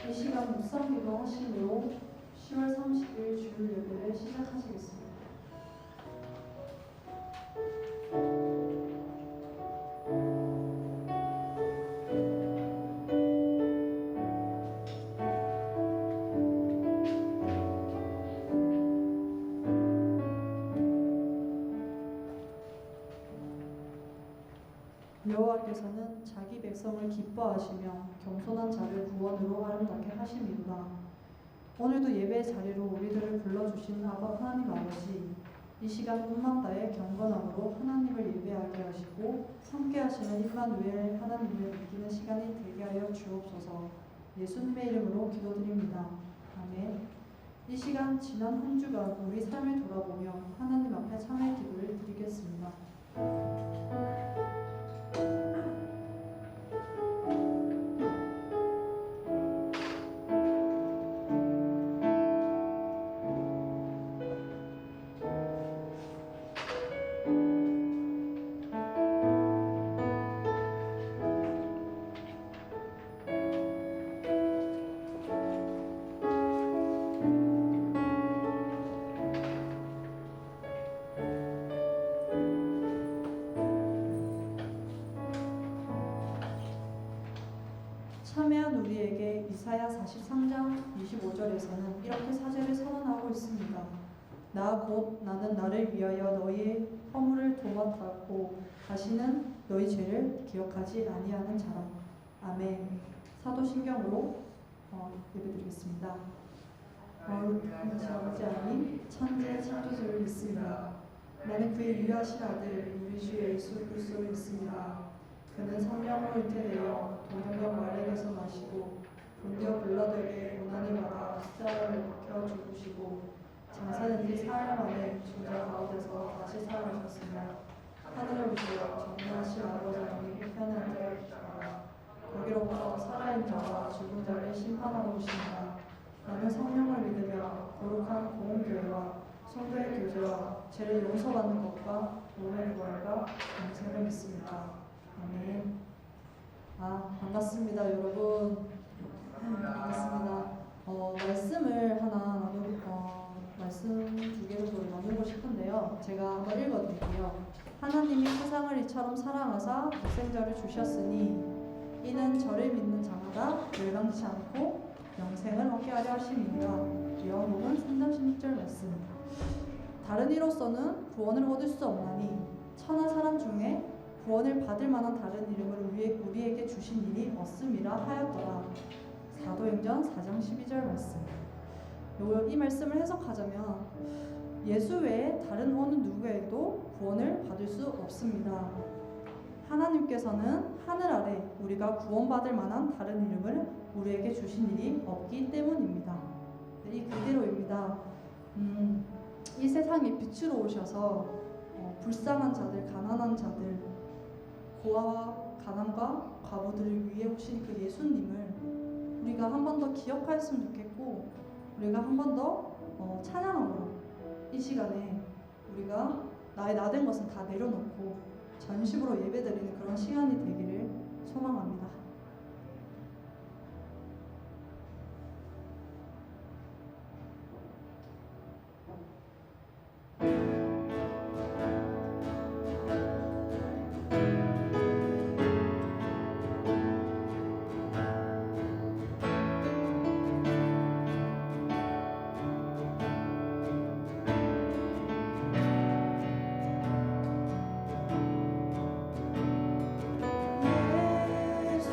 이 시간 묵상기도 하심으로 10월 30일 주일 예배를 시작하시겠습니다. 여호와께서는 자기 백성을 기뻐하시며 겸손한 자를 구원으로 아름답게 하심이로다. 오늘도 예배 자리로 우리들을 불러주신 아바 하나님 아버지, 이 시간 꿈만 다해 경건함으로 하나님을 예배하게 하시고 함께 하시는 임마누엘 하나님을 느끼는 시간이 되게 하여 주옵소서. 예수님의 이름으로 기도드립니다. 아멘. 이 시간 지난 한 주간 우리 삶을 돌아보며 하나님 앞에 참회 기도를 드리겠습니다. 참회한 우리에게 이사야 43장 25절에서는 이렇게 사죄를 선언하고 있습니다. 나 곧 나는 나를 위하여 너희의 허물을 도맡았고 다시는 너희 죄를 기억하지 아니하는 자라. 아멘. 사도신경으로 예배드리겠습니다. 아버지 하나님, 천지의 창조주를 믿습니다. 나는 그의 유하신 아들 우리 주 예수 그리스도를 믿습니다. 그는 성령으로 잉태되어 동정녀 마리아에게서 나시고 본디오 빌라도에게 고난을 받아 십자가를 박혀 죽으시고 장사된 지 사흘 만에 죽은 가운데서 다시 살아나셨습니다. 하늘을 보시어 정리하신 아버지 하나님 우편에 앉아계시다가 거기로부터 살아있는 자와 죽은 자를 심판하러 오십니다. 나는 성령을 믿으며 거룩한 공동교회와 성도의 교제와 죄를 용서받는 것과 몸의 부활과 영생을 믿습니다. 아멘. 반갑습니다, 여러분. 반갑습니다. 말씀을 하나 말씀 두 개를 나누고 싶은데요. 제가 한번 읽어드릴게요. 하나님이 세상을 이처럼 사랑하사 독생자를 주셨으니 이는 저를 믿는 자마다 멸망치 않고 영생을 얻게 하려 하심이니라. 요한복음 3장 16절 말씀. 다른 이로서는 구원을 얻을 수 없나니 천하 사람 중에 구원을 받을 만한 다른 이름을 우리에게 주신 일이 없음이라 하였더라. 사도행전 4장 12절 말씀. 이 말씀을 해석하자면 예수 외에 다른 어느 누구에게도 구원을 받을 수 없습니다. 하나님께서는 하늘 아래 우리가 구원받을 만한 다른 이름을 우리에게 주신 일이 없기 때문입니다. 이 그대로입니다. 이 세상에 빛으로 오셔서 불쌍한 자들, 가난한 자들, 고아와 가난과 과부들을 위해 오신 그 예수님을 우리가 한 번 더 기억하였으면 좋겠고, 우리가 한 번 더 찬양함으로 이 시간에 우리가 나의 나된 것은 다 내려놓고 전심으로 예배드리는 그런 시간이 되기를 소망합니다. 예수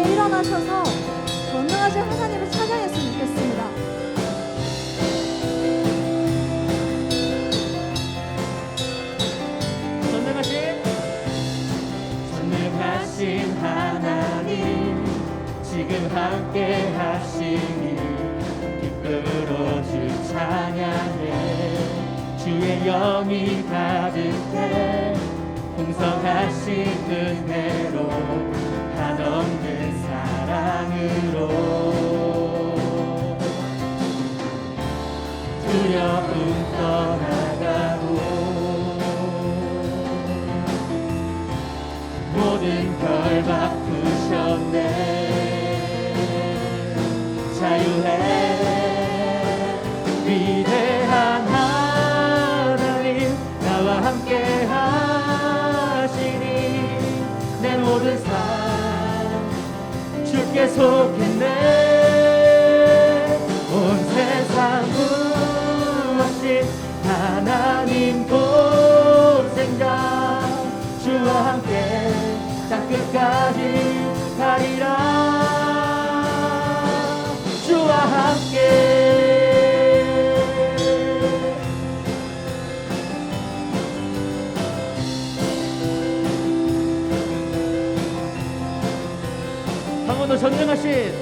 일어나셔서 전능하신 하나님을 찬양했으면 좋겠습니다. 전능하신 하나님 지금 함께 하시니 기쁨으로 주 찬양해. 주의 영이 가득해 풍성하신 은혜로 한없는 사랑으로 두려움 떠나가고 모든 걸 바꾸셨네. 자유해 위대한 하나님 나와 함께 하시니 내 모든 삶 주께 속했네. 온 세상 구하신 하나님 독생자 주와 함께 땅끝까지 가리라. 주와 함께 한 번 더 전능하신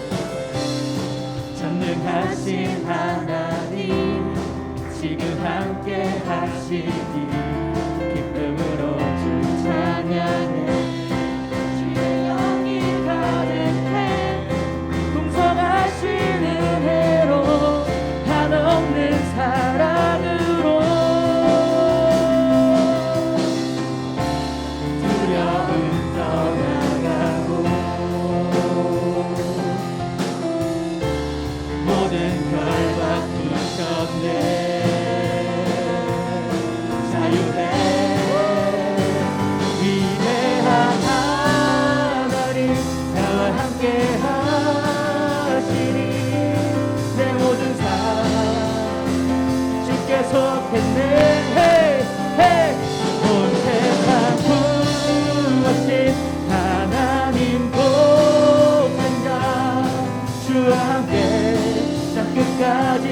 하나님 지금 함께 하시니 기쁨으로 주 찬양해. 주의 영이 가득해 풍성하신 은혜로 한없는 사랑으로 두려움 떠나가고 모든 걸 바꾸셨네. 속했네. 온 세상 구하신 하나님 독생자 주와 함께 땅끝까지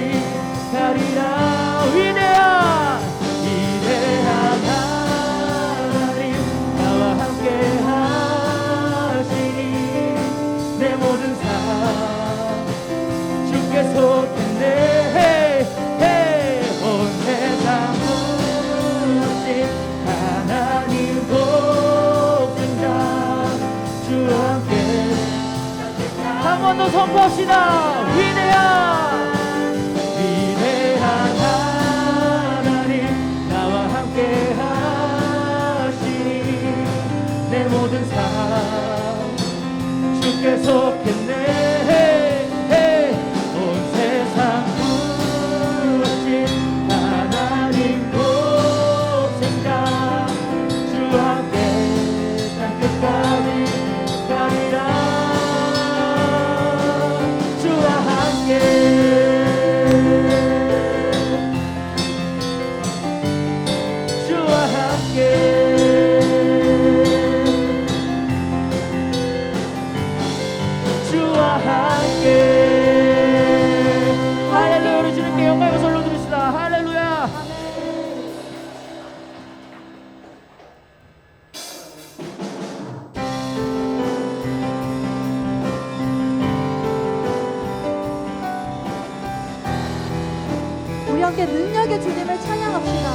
가리라. 위대한 하나님 나와 함께 하시니 내 모든 삶 기도합시다. 위대한 하나님 나와 함께 하시니 내 모든 삶 주께 속했네. 온 세상 부르신 하나님 독생자 주와 함께 땅 끝까지 가리라. 주와 함께 주와 함께 주와 함께. 할렐루야. 우리 주님께 영광을 솔로 드립시다. 할렐루야. 우리 함께 능력의 주님을 찬양합시다.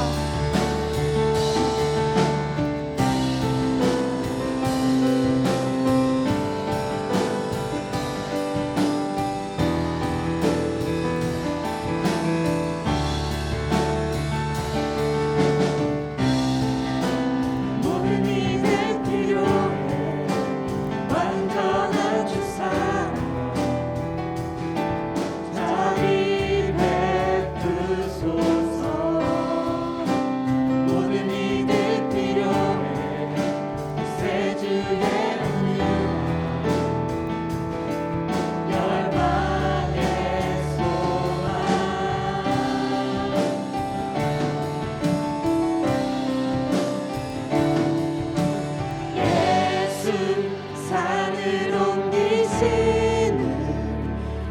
모든 이들 필요해 완전한 주사 자비 베푸소서. 모든 이들 필요해 새 주의 은혜와 열방의 소망. 예수 산을 옮기시는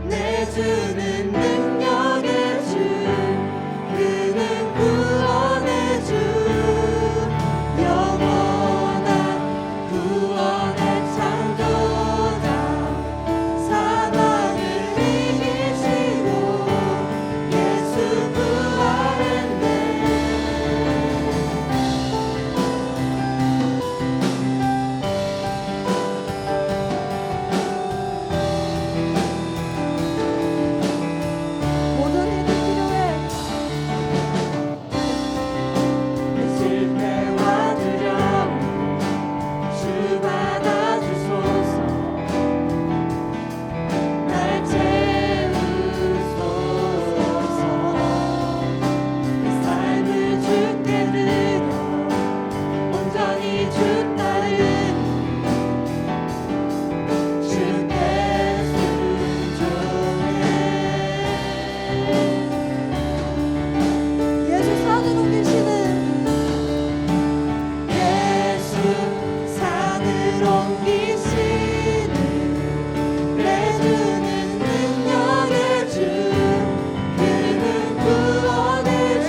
내주는 능력의 주. 그는 구원의 주. 영원한 구원의 창조자. 사망을 이기시고 예수 부활했네. 모든 힘이 필요해. 실패와 두려움 주 받아주소서. 날 채우소서. 내 삶을 주께 드려 온전히 주 따르니 주께 순종해. 예수 산을 옮기시는 예수 산을 옮기시는 내주는 능력의 주. 그는 구원의 주.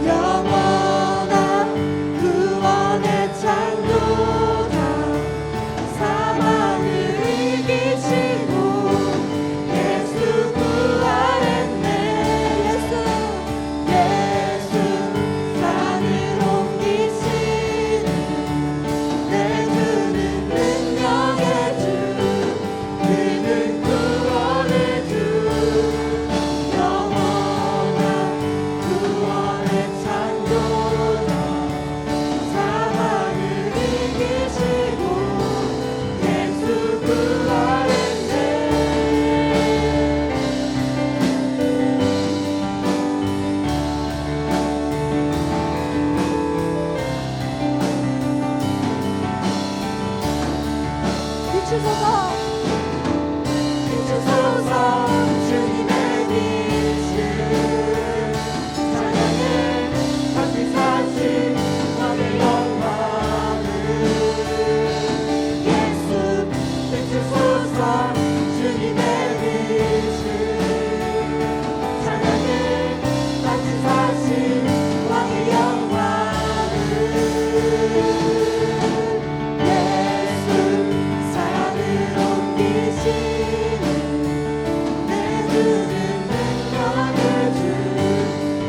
영원한 구원의 창조자. 사망을 이기시고 예수 부활했네. 예수 산을 옮기시는 내주는 능력의 주. 그는 구원의 주. 영원한 구원의 창조자. 사망을 이기시고 예수 부활했네. 비추소서. 비추소서. 주님의 빛을 찬양해. 같이 사신 왕의 영광을. 예수 비추소서. 주님의 빛을 찬양해. 같이 사신 왕의 영광을. 예수 산을 옮기시는 내주는 능력의 주.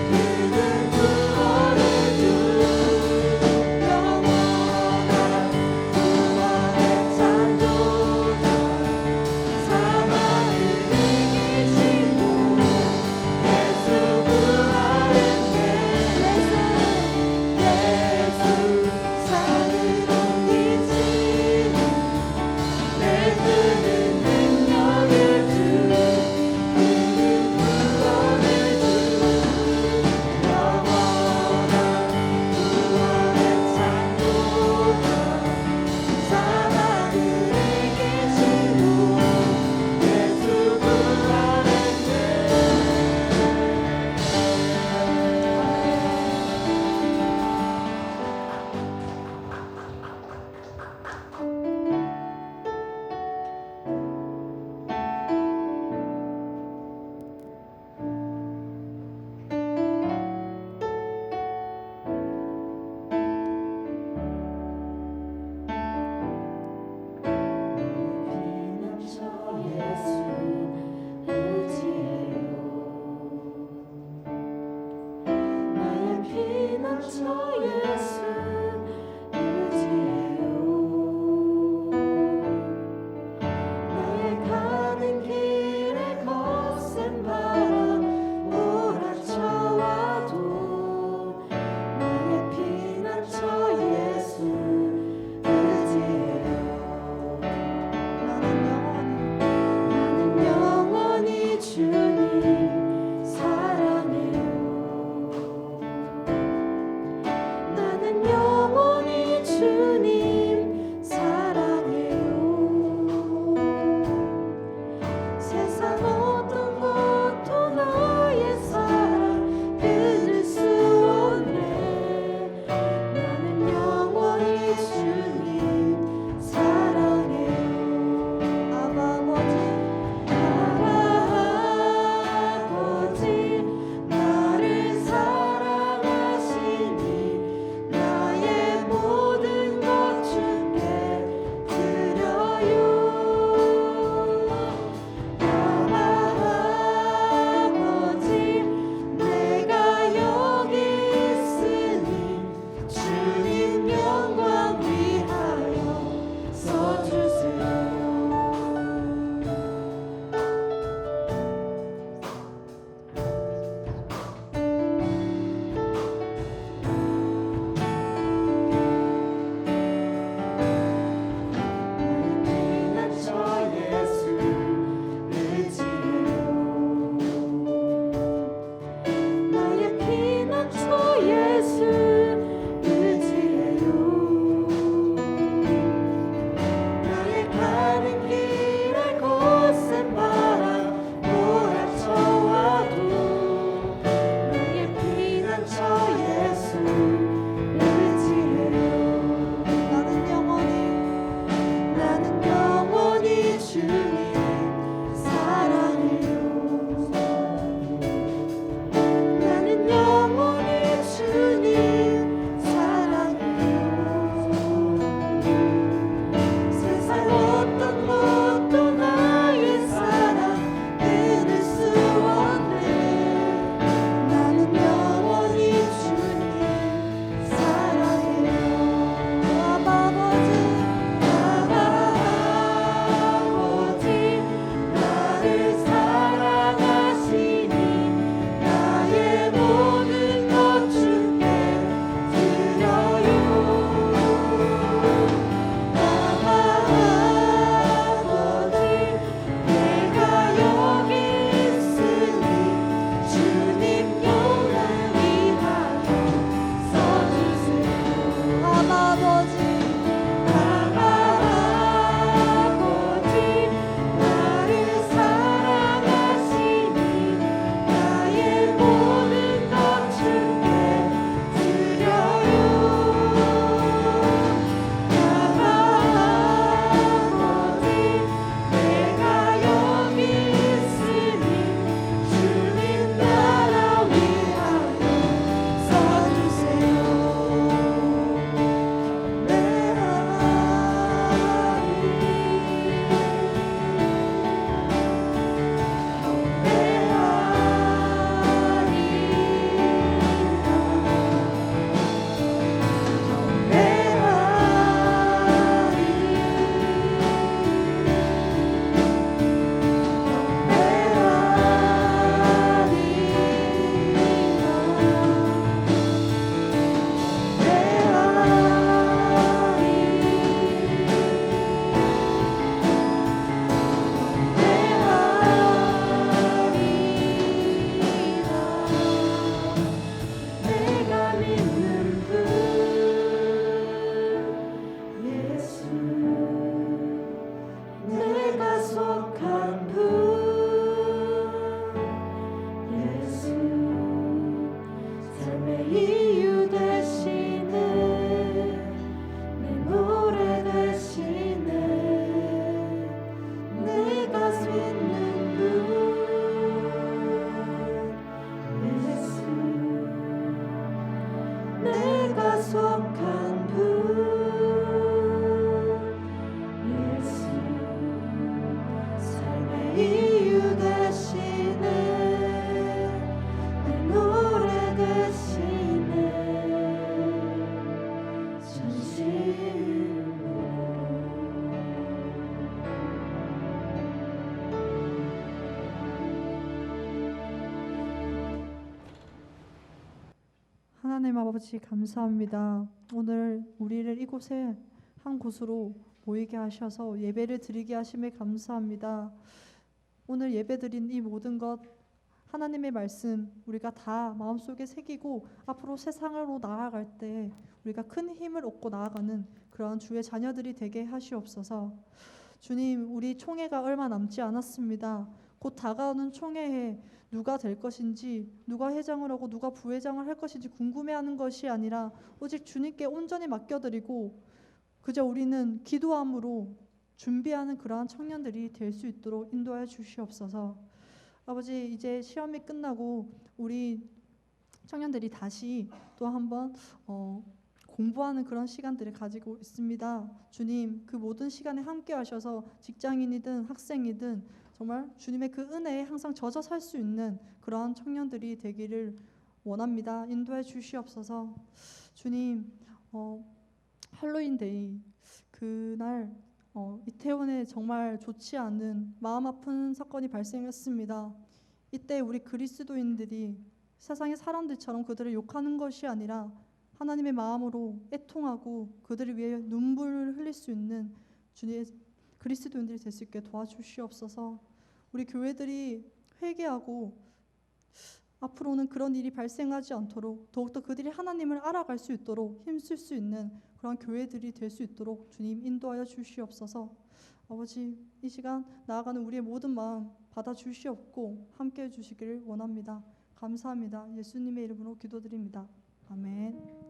그는 구원의 주. 영원한 구원의 창조자. 사망을 하나님 아버지 감사합니다. 오늘 우리를 이곳에 한 곳으로 모이게 하셔서 예배를 드리게 하심에 감사합니다. 오늘 예배드린 이 모든 것 하나님의 말씀 우리가 다 마음속에 새기고 앞으로 세상으로 나아갈 때 우리가 큰 힘을 얻고 나아가는 그러한 주의 자녀들이 되게 하시옵소서. 주님, 우리 총회가 얼마 남지 않았습니다. 곧 다가오는 총회에 누가 될 것인지, 누가 회장을 하고 누가 부회장을 할 것인지 궁금해하는 것이 아니라 오직 주님께 온전히 맡겨드리고 그저 우리는 기도함으로 준비하는 그러한 청년들이 될 수 있도록 인도하여 주시옵소서. 아버지, 이제 시험이 끝나고 우리 청년들이 다시 또 한번 공부하는 그런 시간들을 가지고 있습니다. 주님, 그 모든 시간에 함께 하셔서 직장인이든 학생이든 정말 주님의 그 은혜에 항상 젖어 살 수 있는 그러한 청년들이 되기를 원합니다. 인도해 주시옵소서. 주님, 할로윈데이 그날 이태원에 정말 좋지 않은 마음 아픈 사건이 발생했습니다. 이때 우리 그리스도인들이 세상의 사람들처럼 그들을 욕하는 것이 아니라 하나님의 마음으로 애통하고 그들을 위해 눈물을 흘릴 수 있는 주님의 그리스도인들이 될 수 있게 도와주시옵소서. 우리 교회들이 회개하고 앞으로는 그런 일이 발생하지 않도록 더욱더 그들이 하나님을 알아갈 수 있도록 힘쓸 수 있는 그런 교회들이 될 수 있도록 주님 인도하여 주시옵소서. 아버지, 이 시간 나아가는 우리의 모든 마음 받아주시옵고 함께해 주시기를 원합니다. 감사합니다. 예수님의 이름으로 기도드립니다. 아멘.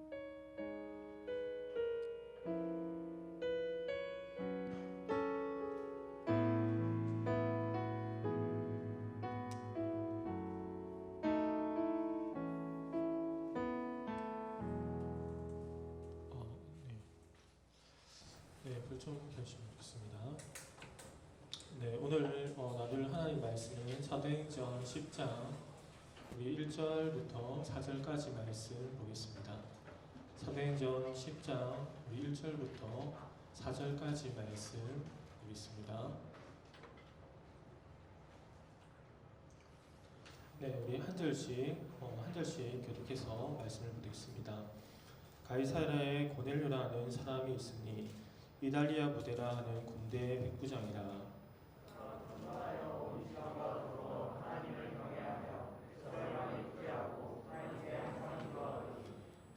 네, 불좀 켜주시면 좋겠습니다. 네, 오늘 나눌 하나님 말씀은 사도행전 10장 우리 1절부터 4절까지 말씀 보겠습니다. 사도행전 10장 우리 1절부터 4절까지 말씀 보겠습니다. 네, 우리 한 절씩 교독해서 말씀을 보겠습니다. 가이사랴에 고넬료라는 사람이 있으니 이달리아 부대라 하는 군대의 백부장이라.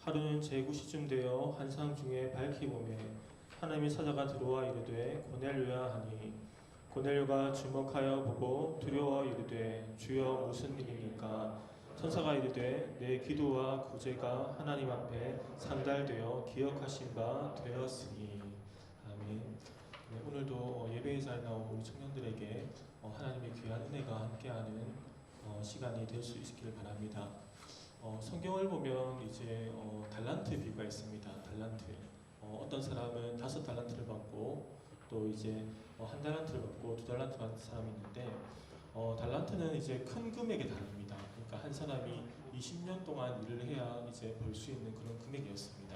하루는 제9시쯤 되어 한상 중에 밝히 보매 하나님의 사자가 들어와 이르되 고넬료야 하니 고넬료가 주목하여 보고 두려워 이르되 주여 무슨 일입니까? 천사가 이르되 내 기도와 구제가 하나님 앞에 상달되어 기억하신 바 되었으니. 아멘. 네, 오늘도 예배의 자리에 나온 우리 청년들에게 하나님의 귀한 은혜가 함께하는 시간이 될 수 있기를 바랍니다. 성경을 보면 이제 달란트 비유가 있습니다. 달란트. 어떤 사람은 5달란트를 받고 또 이제 1달란트를 받고 2달란트 받은 사람이 있는데 달란트는 이제 큰 금액에 다릅니다. 그러니까 한 사람이 20년 동안 일을 해야 이제 벌 수 있는 그런 금액이었습니다.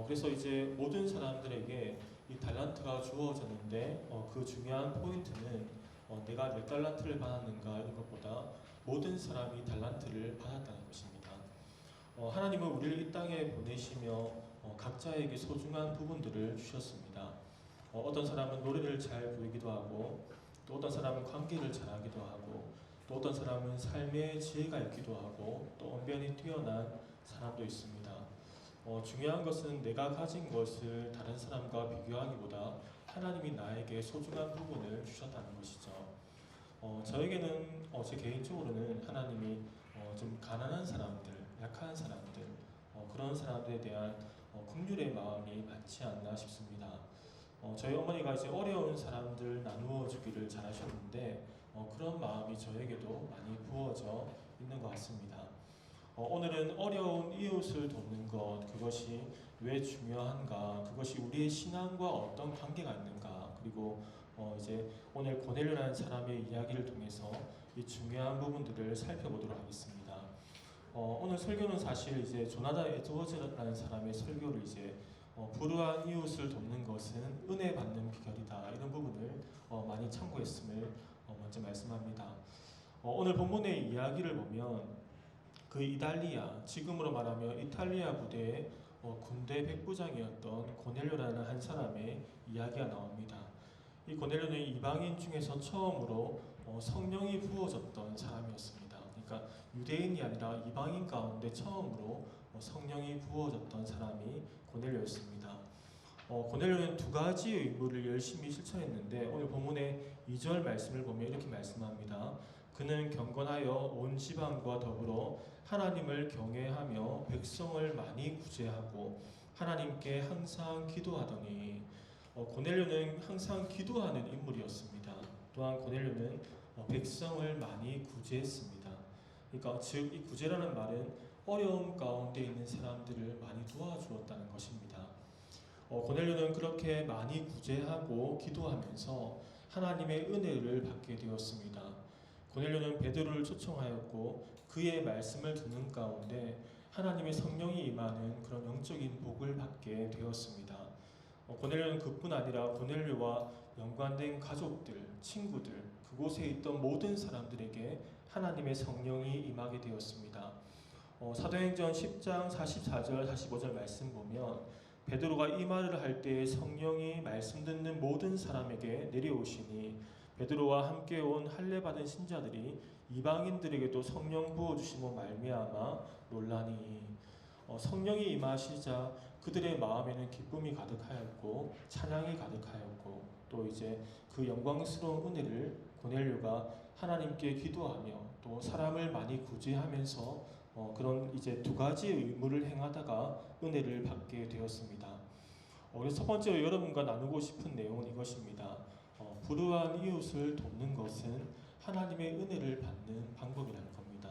그래서 이제 모든 사람들에게 이 달란트가 주어졌는데 그 중요한 포인트는 내가 몇 달란트를 받았는가 이런 것보다 모든 사람이 달란트를 받았다는 것입니다. 하나님은 우리를 이 땅에 보내시며 각자에게 소중한 부분들을 주셨습니다. 어떤 사람은 노래를 잘 부르기도 하고 또 어떤 사람은 관계를 잘하기도 하고 또 어떤 사람은 삶의 지혜가 있기도 하고 또 언변이 뛰어난 사람도 있습니다. 중요한 것은 내가 가진 것을 다른 사람과 비교하기보다 하나님이 나에게 소중한 부분을 주셨다는 것이죠. 저에게는 제 개인적으로는 하나님이 좀 가난한 사람들, 약한 사람들 그런 사람들에 대한 긍휼의 마음이 많지 않나 싶습니다. 저희 어머니가 이제 어려운 사람들 나누어 주기를 잘하셨는데 그런 마음이 저에게도 많이 부어져 있는 것 같습니다. 오늘은 어려운 이웃을 돕는 것, 그것이 왜 중요한가, 그것이 우리의 신앙과 어떤 관계가 있는가, 그리고 이제 오늘 고넬료라는 사람의 이야기를 통해서 이 중요한 부분들을 살펴보도록 하겠습니다. 오늘 설교는 사실 이제 조나단 에드워즈라는 사람의 설교를 이제 불우한 이웃을 돕는 것은 은혜 받는 비결이다 이런 부분을 많이 참고했음을 먼저 말씀합니다. 오늘 본문의 이야기를 보면 그 이달리아, 지금으로 말하면 이탈리아 부대의 군대 백부장이었던 고넬료라는 한 사람의 이야기가 나옵니다. 이 고넬료는 이방인 중에서 처음으로 성령이 부어졌던 사람이었습니다. 그러니까 유대인이 아니라 이방인 가운데 처음으로 성령이 부어졌던 사람이 고넬료였습니다. 고넬료는 두 가지 의무를 열심히 실천했는데 오늘 본문의 2절 말씀을 보면 이렇게 말씀합니다. 그는 경건하여 온 지방과 더불어 하나님을 경외하며 백성을 많이 구제하고 하나님께 항상 기도하더니 고넬료는 항상 기도하는 인물이었습니다. 또한 고넬료는 백성을 많이 구제했습니다. 그러니까 즉 이 구제라는 말은 어려움 가운데 있는 사람들을 많이 도와주었다는 것입니다. 고넬료는 그렇게 많이 구제하고 기도하면서 하나님의 은혜를 받게 되었습니다. 고넬료는 베드로를 초청하였고 그의 말씀을 듣는 가운데 하나님의 성령이 임하는 그런 영적인 복을 받게 되었습니다. 고넬료는 그뿐 아니라 고넬료와 연관된 가족들, 친구들, 그곳에 있던 모든 사람들에게 하나님의 성령이 임하게 되었습니다. 사도행전 10장 44절 45절 말씀 보면 베드로가 이 말을 할 때 성령이 말씀 듣는 모든 사람에게 내려오시니 베드로와 함께 온 할례 받은 신자들이 이방인들에게도 성령 부어 주심으로 말미암아 놀라니 성령이 임하시자 그들의 마음에는 기쁨이 가득하였고 찬양이 가득하였고 또 이제 그 영광스러운 은혜를 고넬료가 하나님께 기도하며 또 사람을 많이 구제하면서 그런 이제 두 가지 의무를 행하다가 은혜를 받게 되었습니다. 그래서 첫 번째로 여러분과 나누고 싶은 내용은 이것입니다. 불우한 이웃을 돕는 것은 하나님의 은혜를 받는 방법이라는 겁니다.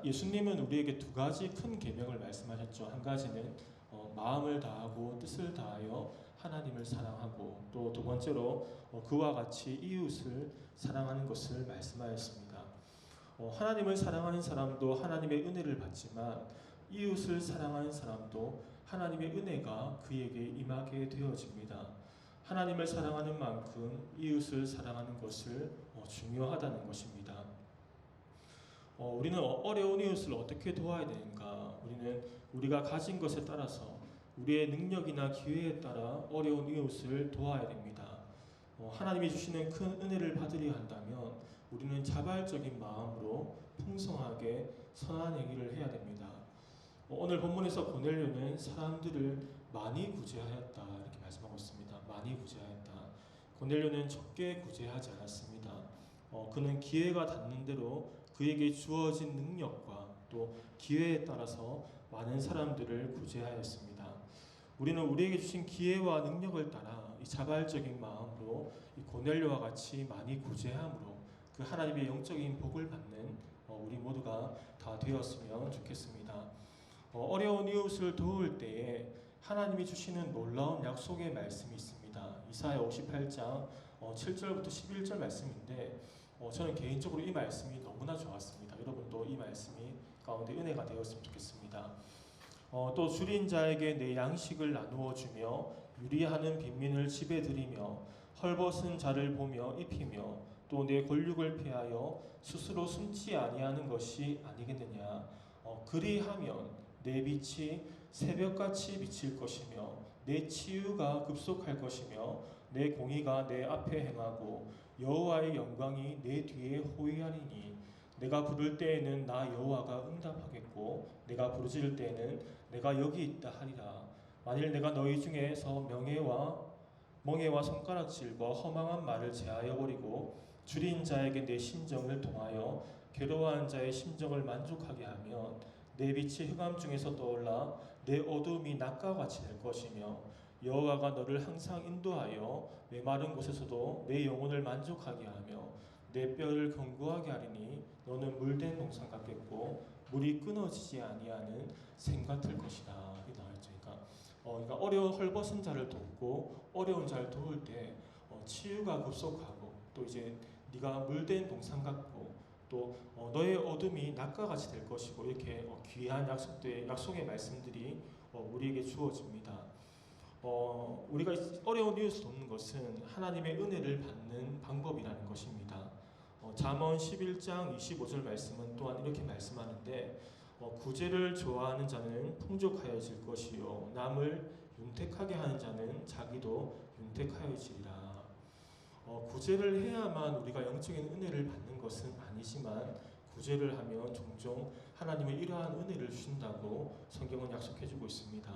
예수님은 우리에게 두 가지 큰 계명을 말씀하셨죠. 한 가지는 마음을 다하고 뜻을 다하여 하나님을 사랑하고 또 두 번째로 그와 같이 이웃을 사랑하는 것을 말씀하였습니다. 하나님을 사랑하는 사람도 하나님의 은혜를 받지만 이웃을 사랑하는 사람도 하나님의 은혜가 그에게 임하게 되어집니다. 하나님을 사랑하는 만큼 이웃을 사랑하는 것을 중요하다는 것입니다. 우리는 어려운 이웃을 어떻게 도와야 되는가? 우리는 우리가 가진 것에 따라서 우리의 능력이나 기회에 따라 어려운 이웃을 도와야 됩니다. 하나님이 주시는 큰 은혜를 받으려 한다면 우리는 자발적인 마음으로 풍성하게 선한 행위를 해야 됩니다. 오늘 본문에서 고넬료는 사람들을 많이 구제하였다 이렇게 말씀하고 있습니다. 많이 구제하였다. 고넬료는 적게 구제하지 않았습니다. 그는 기회가 닿는 대로 그에게 주어진 능력과 또 기회에 따라서 많은 사람들을 구제하였습니다. 우리는 우리에게 주신 기회와 능력을 따라 이 자발적인 마음으로 이 고넬료와 같이 많이 구제함으로 그 하나님의 영적인 복을 받는 우리 모두가 다 되었으면 좋겠습니다. 어려운 이웃을 도울 때에 하나님이 주시는 놀라운 약속의 말씀이 있습니다. 이사야 58장 7절부터 11절 말씀인데 저는 개인적으로 이 말씀이 너무나 좋았습니다. 여러분도 이 말씀이 가운데 은혜가 되었으면 좋겠습니다. 또 줄인 자에게 내 양식을 나누어 주며 유리하는 빈민을 집에 들이며 헐벗은 자를 보며 입히며 또 내 권력을 피하여 스스로 숨지 아니하는 것이 아니겠느냐. 그리하면 내 빛이 새벽같이 비칠 것이며 내 치유가 급속할 것이며 내 공의가 내 앞에 행하고 여호와의 영광이 내 뒤에 호위하리니 내가 부를 때에는 나 여호와가 응답하겠고 내가 부르짖을 때에는 내가 여기 있다 하리라. 만일 내가 너희 중에서 멍에와 손가락질과 허망한 말을 제하여 버리고 줄인 자에게 내 심정을 통하여 괴로워한 자의 심정을 만족하게 하면 내 빛이 흑암 중에서 떠올라 내 어둠이 낮과 같이 될 것이며 여호와가 너를 항상 인도하여 메마른 곳에서도 내 영혼을 만족하게 하며 내 뼈를 견고하게 하리니 너는 물된 동산 같겠고 물이 끊어지지 아니하는 샘 같을 것이다. 이렇게 나와있죠. 그러니까 헐벗은 자를 돕고 어려운 자를 도울 때 치유가 급속하고 또 이제 네가 물된 동산 같고 또 너의 어둠이 낮과 같이 될 것이고 이렇게 귀한 약속의 말씀들이 우리에게 주어집니다. 우리가 어려운 이웃을 돕는 것은 하나님의 은혜를 받는 방법이라는 것입니다. 잠언 11장 25절 말씀은 또한 이렇게 말씀하는데 구제를 좋아하는 자는 풍족하여질 것이요 남을 윤택하게 하는 자는 자기도 윤택하여지리라. 구제를 해야만 우리가 영적인 은혜를 받는 것은 아니지만 구제를 하면 종종 하나님의 이러한 은혜를 주신다고 성경은 약속해주고 있습니다.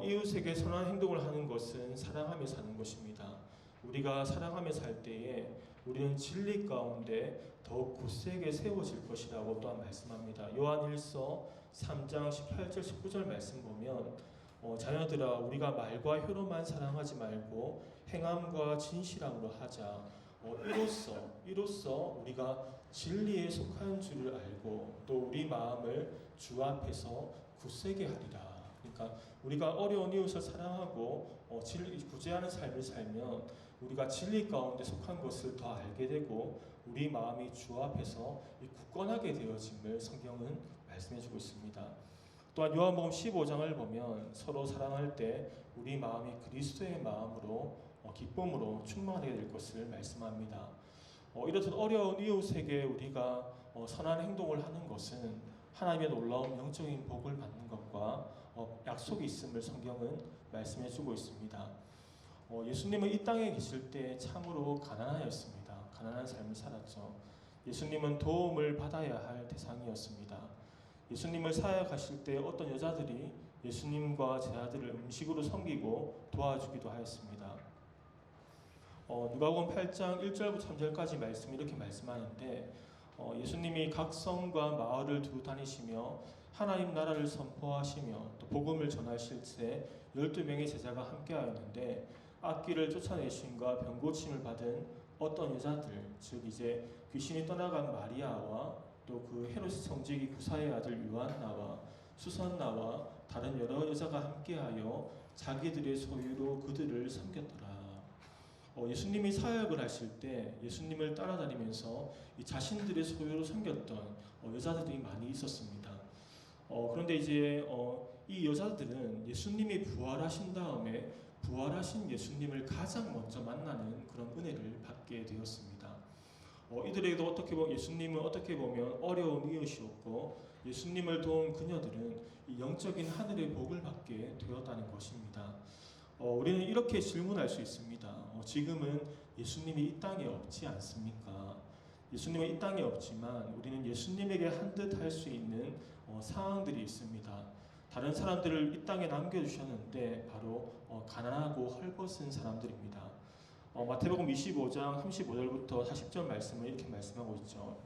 이웃에게 선한 행동을 하는 것은 사랑하며 사는 것입니다. 우리가 사랑하며 살 때에 우리는 진리 가운데 더욱 굳세게 세워질 것이라고 또한 말씀합니다. 요한일서 3장 18절 19절 말씀 보면 자녀들아 우리가 말과 혀로만 사랑하지 말고 행함과 진실함으로 하자. 이로써 우리가 진리에 속한 줄을 알고 또 우리 마음을 주 앞에서 굳세게 하리라. 그러니까 우리가 어려운 이웃을 사랑하고 구제하는 삶을 살면 우리가 진리 가운데 속한 것을 더 알게 되고 우리 마음이 주 앞에서 굳건하게 되어짐을 성경은 말씀해주고 있습니다. 또한 요한복음 15장을 보면 서로 사랑할 때 우리 마음이 그리스도의 마음으로 기쁨으로 충만하게 될 것을 말씀합니다. 이렇듯 어려운 이웃에게 우리가 선한 행동을 하는 것은 하나님의 놀라운 영적인 복을 받는 것과 약속이 있음을 성경은 말씀해주고 있습니다. 예수님은 이 땅에 계실 때 참으로 가난하였습니다. 가난한 삶을 살았죠. 예수님은 도움을 받아야 할 대상이었습니다. 예수님을 사역하실 때 어떤 여자들이 예수님과 제 아들을 음식으로 섬기고 도와주기도 하였습니다. 누가복음 8장 1절부터 3절까지 말씀이 이렇게 말씀하는데 예수님이 각 성과 마을을 두루 다니시며 하나님 나라를 선포하시며 또 복음을 전하실 때 12명의 제자가 함께하였는데 악귀를 쫓아내심과 병고침을 받은 어떤 여자들 즉 이제 귀신이 떠나간 마리아와 또 그 헤롯의 성직이 구사의 아들 요한나와 수산나와 다른 여러 여자가 함께하여 자기들의 소유로 그들을 섬겼더라. 예수님이 사역을 하실 때 예수님을 따라다니면서 이 자신들의 소유로 섬겼던 여자들이 많이 있었습니다. 그런데 이제 이 여자들은 예수님이 부활하신 다음에 부활하신 예수님을 가장 먼저 만나는 그런 은혜를 받게 되었습니다. 이들에게도 예수님은 어떻게 보면 어려운 이웃이었고 예수님을 도운 그녀들은 이 영적인 하늘의 복을 받게 되었다는 것입니다. 우리는 이렇게 질문할 수 있습니다. 지금은 예수님이 이 땅에 없지 않습니까? 예수님은 이 땅에 없지만 우리는 예수님에게 한 듯 할 수 있는 상황들이 있습니다. 다른 사람들을 이 땅에 남겨주셨는데 바로 가난하고 헐벗은 사람들입니다. 마태복음 25장 35절부터 40절 말씀을 이렇게 말씀하고 있죠.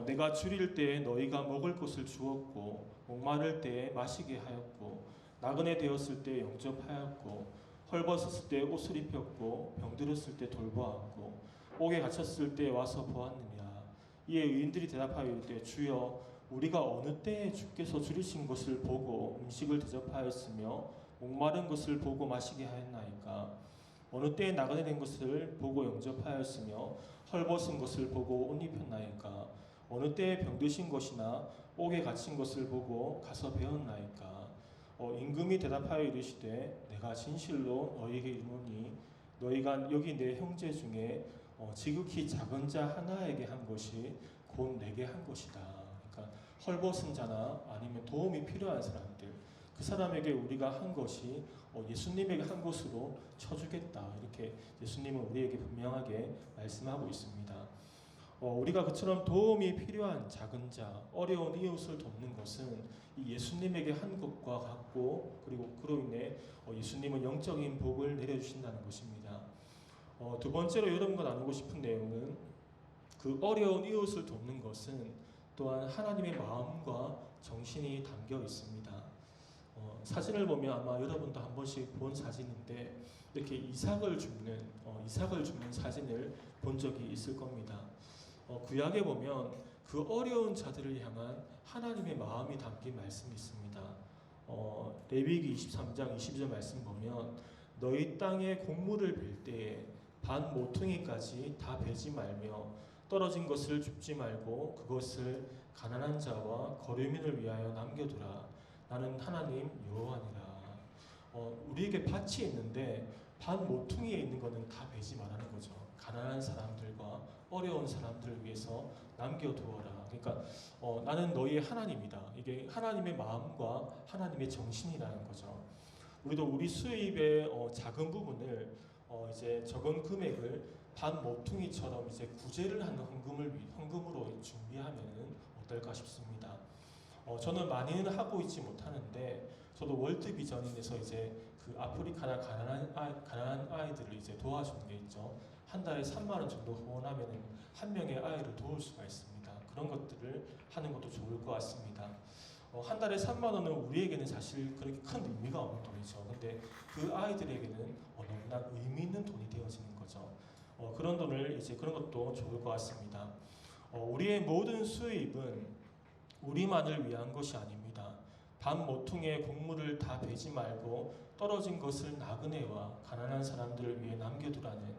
내가 줄일 때에 너희가 먹을 것을 주었고 목마를 때에 마시게 하였고 나그네 되었을 때 영접하였고 헐벗었을 때 옷을 입혔고 병들었을 때 돌보았고 옥에 갇혔을 때 와서 보았느냐. 이에 의인들이 대답하여 이르되 주여 우리가 어느 때에 주께서 줄이신 것을 보고 음식을 대접하였으며 목마른 것을 보고 마시게 하였나이까. 어느 때에 나그네 된 것을 보고 영접하였으며 헐벗은 것을 보고 옷 입혔나이까. 어느 때에 병드신 것이나 옥에 갇힌 것을 보고 가서 배웠나이까. 임금이 대답하여 이르시되 내가 진실로 너희에게 이르노니 너희가 여기 내 형제 중에 지극히 작은 자 하나에게 한 것이 곧 내게 한 것이다. 그러니까 헐벗은 자나 아니면 도움이 필요한 사람들 그 사람에게 우리가 한 것이 예수님에게 한 것으로 쳐주겠다. 이렇게 예수님은 우리에게 분명하게 말씀하고 있습니다. 우리가 그처럼 도움이 필요한 작은 자, 어려운 이웃을 돕는 것은 이 예수님에게 한 것과 같고 그리고 그로 인해 예수님은 영적인 복을 내려주신다는 것입니다. 두 번째로 여러분과 나누고 싶은 내용은 그 어려운 이웃을 돕는 것은 또한 하나님의 마음과 정신이 담겨 있습니다. 사진을 보면 아마 여러분도 한 번씩 본 사진인데 이렇게 이삭을 줍는 사진을 본 적이 있을 겁니다. 구약에 보면 그 어려운 자들을 향한 하나님의 마음이 담긴 말씀이 있습니다. 레위기 23장 22절 말씀 보면 너희 땅에 곡물을 벨 때에 반 모퉁이까지 다 베지 말며 떨어진 것을 줍지 말고 그것을 가난한 자와 거류민을 위하여 남겨두라. 나는 하나님 여호와니라. 우리에게 밭이 있는데 반 모퉁이에 있는 것은 다 베지 말라는 거죠. 가난한 사람들과 어려운 사람들을 위해서 남겨두어라. 그러니까 나는 너희의 하나님이다. 이게 하나님의 마음과 하나님의 정신이라는 거죠. 우리도 우리 수입의 작은 부분을 이제 적은 금액을 반 모퉁이처럼 이제 구제를 하는 헌금으로 준비하면은 어떨까 싶습니다. 저는 많이는 하고 있지 못하는데 저도 월드비전인에서 이제 그 아프리카나 가난한 아이들을 이제 도와주는 게 있죠. 한 달에 3만 원 정도 후원하면은 한 명의 아이를 도울 수가 있습니다. 그런 것들을 하는 것도 좋을 것 같습니다. 한 달에 3만 원은 우리에게는 사실 그렇게 큰 의미가 없는 돈이죠. 근데 그 아이들에게는 너무나 의미 있는 돈이 되어지는 거죠. 그런 돈을 이제 그런 것도 좋을 것 같습니다. 우리의 모든 수입은 우리만을 위한 것이 아닙니다. 반 모퉁이의 곡물을 다 베지 말고 떨어진 것을 나그네와 가난한 사람들을 위해 남겨두라는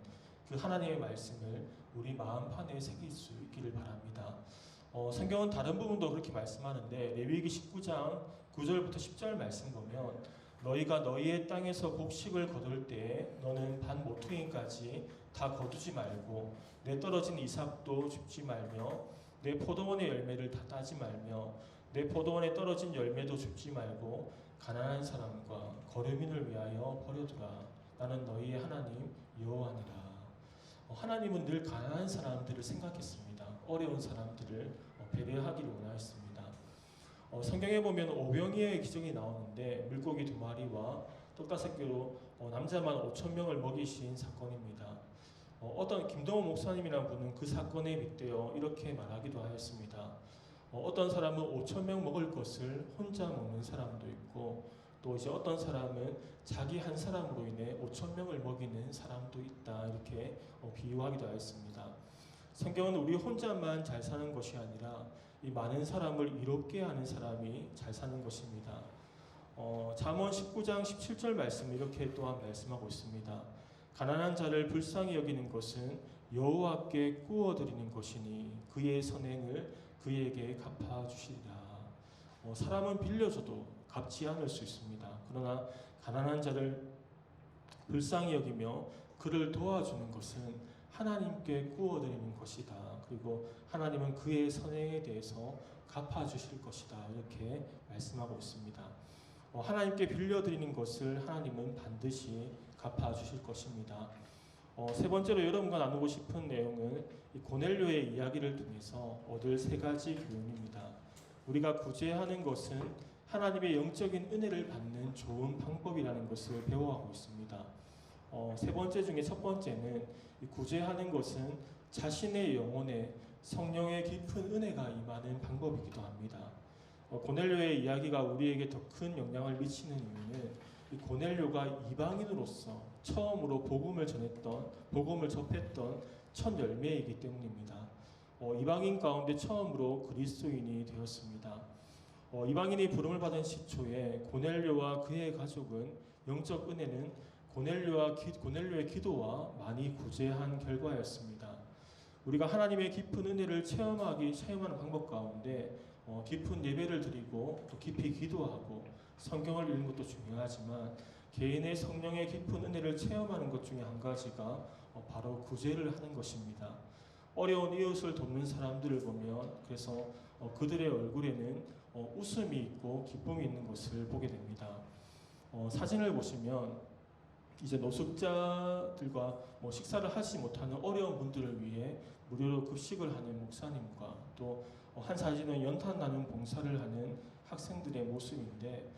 그 하나님의 말씀을 우리 마음판에 새길 수 있기를 바랍니다. 성경은 다른 부분도 그렇게 말씀하는데 레위기 19장 9절부터 10절 말씀 보면 너희가 너희의 땅에서 곡식을 거둘 때에 너는 반 모퉁이까지 다 거두지 말고 내 떨어진 이삭도 줍지 말며 내 포도원의 열매를 다 따지 말며 내 포도원에 떨어진 열매도 줍지 말고 가난한 사람과 거류민을 위하여 버려두라. 나는 너희의 하나님 여호와니라. 하나님은 늘 가난한 사람들을 생각했습니다. 어려운 사람들을 배려하기를 원하였습니다. 성경에 보면 오병이어의 기적이 나오는데 물고기 2마리와 떡 5개로 남자만 5,000명을 먹이신 사건입니다. 어떤 김동호 목사님이라는 분은 그 사건에 빗대어 이렇게 말하기도 하였습니다. 어떤 사람은 5,000명 먹을 것을 혼자 먹는 사람도 있고 또 이제 어떤 사람은 자기 한 사람으로 인해 5,000명을 먹이는 사람도 있다. 이렇게 비유하기도 하였습니다. 성경은 우리 혼자만 잘 사는 것이 아니라 이 많은 사람을 이롭게 하는 사람이 잘 사는 것입니다. 잠언 19장 17절 말씀 이렇게 또한 말씀하고 있습니다. 가난한 자를 불쌍히 여기는 것은 여호와께 구워드리는 것이니 그의 선행을 그에게 갚아주시리라. 사람은 빌려줘도 갚지 않을 수 있습니다. 그러나 가난한 자를 불쌍히 여기며 그를 도와주는 것은 하나님께 구워드리는 것이다. 그리고 하나님은 그의 선행에 대해서 갚아주실 것이다. 이렇게 말씀하고 있습니다. 하나님께 빌려드리는 것을 하나님은 반드시 갚아주실 것입니다. 세 번째로 여러분과 나누고 싶은 내용은 이 고넬료의 이야기를 통해서 얻을 3가지 교훈입니다. 우리가 구제하는 것은 하나님의 영적인 은혜를 받는 좋은 방법이라는 것을 배워가고 있습니다. 세 번째 중에 첫 번째는 이 구제하는 것은 자신의 영혼에 성령의 깊은 은혜가 임하는 방법이기도 합니다. 고넬료의 이야기가 우리에게 더 큰 영향을 미치는 이유는 이 고넬료가 이방인으로서 처음으로 복음을 접했던 첫 열매이기 때문입니다. 이방인 가운데 처음으로 그리스도인이 되었습니다. 이방인이 부름을 받은 시초에 고넬료와 그의 가족은 영적 은혜는 고넬료의 기도와 많이 구제한 결과였습니다. 우리가 하나님의 깊은 은혜를 체험하는 방법 가운데 깊은 예배를 드리고 또 깊이 기도하고 성경을 읽는 것도 중요하지만 개인의 성령의 깊은 은혜를 체험하는 것 중에 한 가지가 바로 구제를 하는 것입니다. 어려운 이웃을 돕는 사람들을 보면 그래서 그들의 얼굴에는 웃음이 있고 기쁨이 있는 것을 보게 됩니다. 사진을 보시면 이제 노숙자들과 식사를 하지 못하는 어려운 분들을 위해 무료로 급식을 하는 목사님과 또 한 사진은 연탄 나눔 봉사를 하는 학생들의 모습인데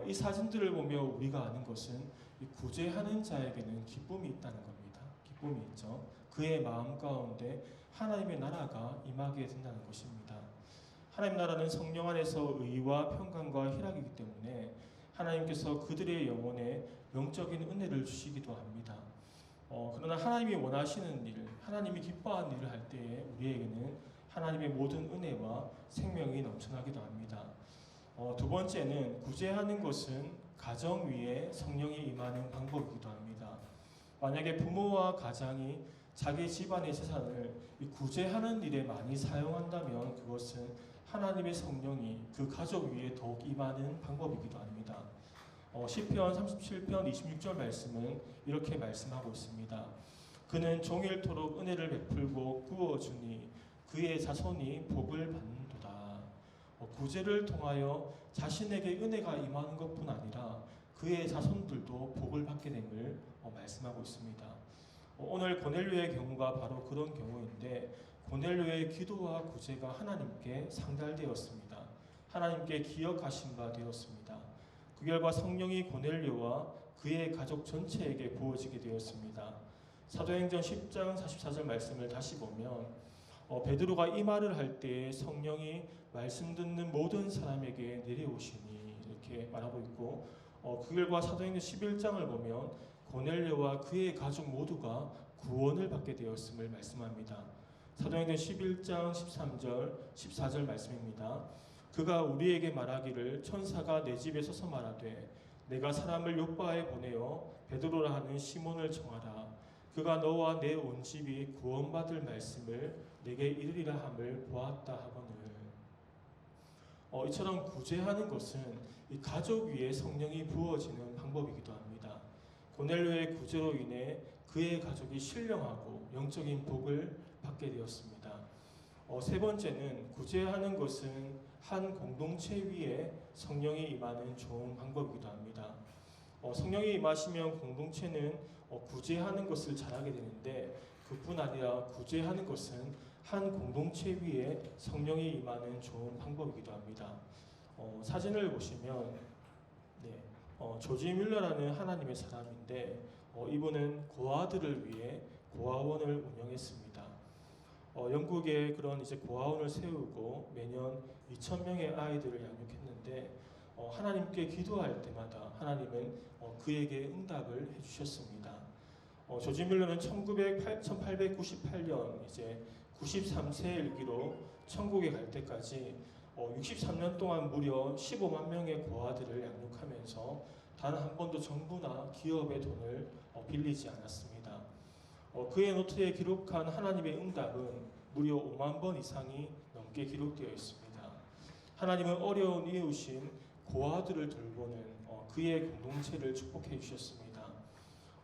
이 사진들을 보며 우리가 아는 것은 이 구제하는 자에게는 기쁨이 있다는 겁니다. 기쁨이 있죠. 그의 마음 가운데 하나님의 나라가 임하게 된다는 것입니다. 하나님 나라는 성령 안에서 의와 평강과 희락이기 때문에 하나님께서 그들의 영혼에 영적인 은혜를 주시기도 합니다. 그러나 하나님이 원하시는 일, 하나님이 기뻐하는 일을 할 때에 우리에게는 하나님의 모든 은혜와 생명이 넘쳐나기도 합니다. 두 번째는 구제하는 것은 가정 위에 성령이 임하는 방법이기도 합니다. 만약에 부모와 가장이 자기 집안의 재산을 구제하는 일에 많이 사용한다면 그것은 하나님의 성령이 그 가족 위에 더욱 임하는 방법이기도 합니다. 시편 37편 26절 말씀은 이렇게 말씀하고 있습니다. 그는 종일토록 은혜를 베풀고 구워주니 그의 자손이 복을 받는도다. 구제를 통하여 자신에게 은혜가 임하는 것뿐 아니라 그의 자손들도 복을 받게 됨을 말씀하고 있습니다. 오늘 고넬료의 경우가 바로 그런 경우인데 고넬료의 기도와 구제가 하나님께 상달되었습니다. 하나님께 기억하신 바 되었습니다. 그 결과 성령이 고넬료와 그의 가족 전체에게 부어지게 되었습니다. 사도행전 10장 44절 말씀을 다시 보면 베드로가 이 말을 할 때에 성령이 말씀 듣는 모든 사람에게 내려오시니 이렇게 말하고 있고 그 결과 사도행전 11장을 보면 고넬료와 그의 가족 모두가 구원을 받게 되었음을 말씀합니다. 사도행전 11장 13절 14절 말씀입니다. 그가 우리에게 말하기를 천사가 내 집에 서서 말하되 내가 사람을 요바에 보내어 베드로라 하는 시몬을 정하라. 그가 너와 내 온 집이 구원받을 말씀을 내게 이르리라 함을 보았다 하거늘. 이처럼 구제하는 것은 이 가족 위에 성령이 부어지는 방법이기도 합니다. 고넬료의 구제로 인해 그의 가족이 신령하고 영적인 복을 받게 되었습니다. 세 번째는 구제하는 것은 한 공동체 위에 성령이 임하는 좋은 방법이기도 합니다. 성령이 임하시면 공동체는 구제하는 것을 잘하게 되는데 그뿐 아니라 구제하는 것은 한 공동체 위에 성령이 임하는 좋은 방법이기도 합니다. 사진을 보시면 조지 뮬러라는 하나님의 사람인데 이분은 고아들을 위해 고아원을 운영했습니다. 영국에 그런 이제 고아원을 세우고 매년 2,000명의 아이들을 양육했는데 하나님께 기도할 때마다 하나님은 그에게 응답을 해주셨습니다. 조지 뮬러는 1898년 이제 93세 일기로 천국에 갈 때까지 63년 동안 무려 15만 명의 고아들을 양육하면서 단 한 번도 정부나 기업의 돈을 빌리지 않았습니다. 그의 노트에 기록한 하나님의 응답은 무려 5만 번 이상이 넘게 기록되어 있습니다. 하나님은 어려운 이웃인 고아들을 돌보는 그의 공동체를 축복해 주셨습니다.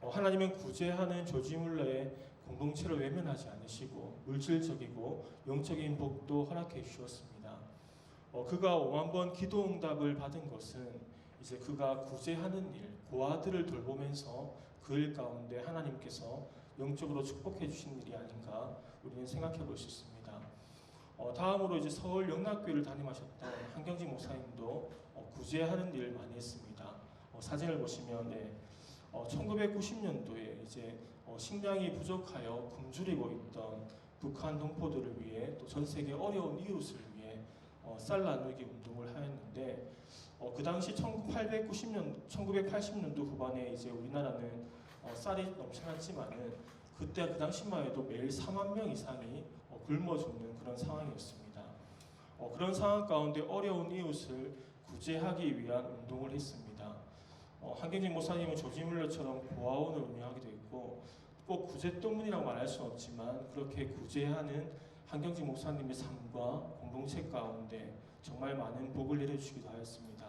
하나님은 구제하는 조지 뮬러의 공동체를 외면하지 않으시고 물질적이고 영적인 복도 허락해 주셨습니다. 그가 5만 번 기도 응답을 받은 것은 이제 그가 구제하는 일, 고아들을 돌보면서 그 일 가운데 하나님께서 영적으로 축복해 주신 일이 아닌가 우리는 생각해 볼 수 있습니다. 다음으로 이제 서울 영락교회를 담임하셨던 한경직 목사님도 구제하는 일을 많이 했습니다. 사진을 보시면 1990년도에 이제 식량이 부족하여 굶주리고 있던 북한 동포들을 위해 또 전 세계 어려운 이웃을 위해 쌀 나누기 운동을 하였는데 그 당시 1980년도 후반에 이제 우리나라는 쌀이 넘쳐났지만은 그때 그 당시만 해도 매일 4만 명 이상이 굶어 죽는 그런 상황이었습니다. 그런 상황 가운데 어려운 이웃을 구제하기 위한 운동을 했습니다. 한경직 목사님은 조지 뮬러처럼 고아원을 운영하기도 했고 꼭 구제 때문이라고 말할 수는 없지만 그렇게 구제하는 한경직 목사님의 삶과 공동체 가운데 정말 많은 복을 내려주시기도 하였습니다.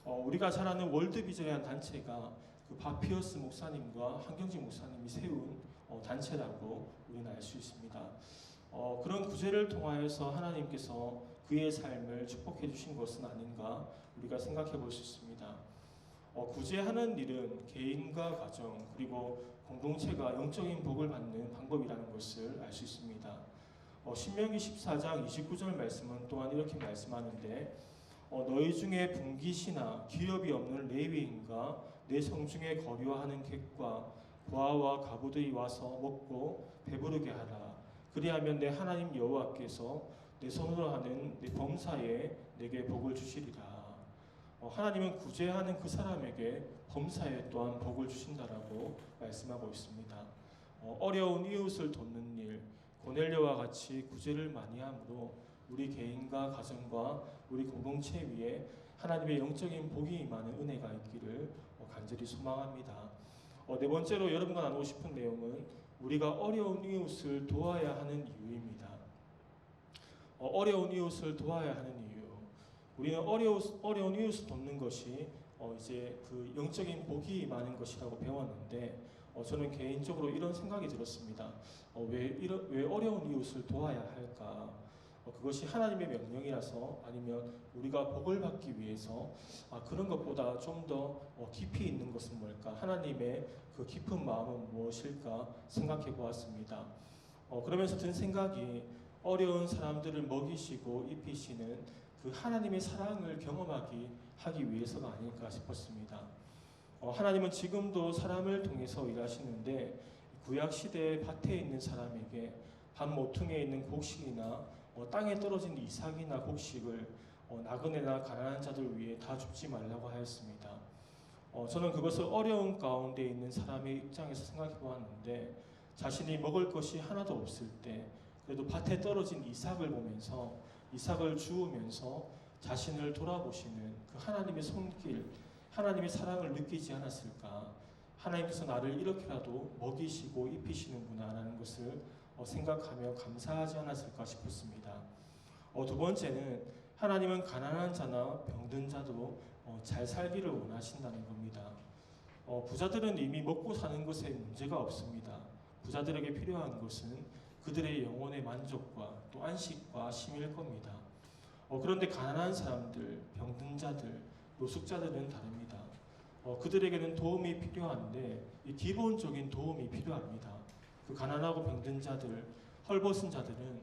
우리가 잘 아는 월드비전이라는 단체가 그 바피어스 목사님과 한경직 목사님이 세운 단체라고 우리는 알 수 있습니다. 그런 구제를 통하여서 하나님께서 그의 삶을 축복해 주신 것은 아닌가 우리가 생각해 볼 수 있습니다. 구제하는 일은 개인과 가정 그리고 공동체가 영적인 복을 받는 방법이라는 것을 알 수 있습니다. 신명기 14장 29절 말씀은 또한 이렇게 말씀하는데 너희 중에 분깃이나 기업이 없는 레위인과 내 성중에 거류하는 객과 고아와 가부들이 와서 먹고 배부르게 하라. 그리하면 내 하나님 여호와께서 내 손으로 하는 내 범사에 내게 복을 주시리라. 하나님은 구제하는 그 사람에게 범사에 또한 복을 주신다라고 말씀하고 있습니다. 어려운 이웃을 돕는 일, 고넬료와 같이 구제를 많이 함으로 우리 개인과 가정과 우리 공동체 위에 하나님의 영적인 복이 임하는 은혜가 있기를 간절히 소망합니다. 네 번째로 여러분과 나누고 싶은 내용은 우리가 어려운 이웃을 도와야 하는 이유입니다. 어려운 이웃을 도와야 하는 이유. 우리는 어려운 이웃을 돕는 것이 이제 그 영적인 복이 임하는 것이라고 배웠는데 저는 개인적으로 이런 생각이 들었습니다. 왜 어려운 이웃을 도와야 할까? 그것이 하나님의 명령이라서 아니면 우리가 복을 받기 위해서 그런 것보다 좀 더 깊이 있는 것은 뭘까? 하나님의 그 깊은 마음은 무엇일까 생각해 보았습니다. 그러면서 든 생각이 어려운 사람들을 먹이시고 입히시는 그 하나님의 사랑을 하기 위해서가 아닐까 싶었습니다. 하나님은 지금도 사람을 통해서 일하시는데 구약 시대의 밭에 있는 사람에게 밭 모퉁이에 있는 곡식이나 땅에 떨어진 이삭이나 곡식을 나그네나 가난한 자들 위해 다 줍지 말라고 하였습니다. 저는 그것을 어려운 가운데 있는 사람의 입장에서 생각해 보았는데 자신이 먹을 것이 하나도 없을 때 그래도 밭에 떨어진 이삭을 보면서 이삭을 주우면서 자신을 돌아보시는 그 하나님의 손길, 하나님의 사랑을 느끼지 않았을까? 하나님께서 나를 이렇게라도 먹이시고 입히시는구나라는 것을 생각하며 감사하지 않았을까 싶었습니다. 두 번째는 하나님은 가난한 자나 병든 자도 잘 살기를 원하신다는 겁니다. 부자들은 이미 먹고 사는 것에 문제가 없습니다. 부자들에게 필요한 것은 그들의 영혼의 만족과 또 안식과 쉼일 겁니다. 그런데 가난한 사람들, 병든 자들, 노숙자들은 다릅니다. 그들에게는 도움이 필요한데 이 기본적인 도움이 필요합니다. 그 가난하고 병든 자들, 헐벗은 자들은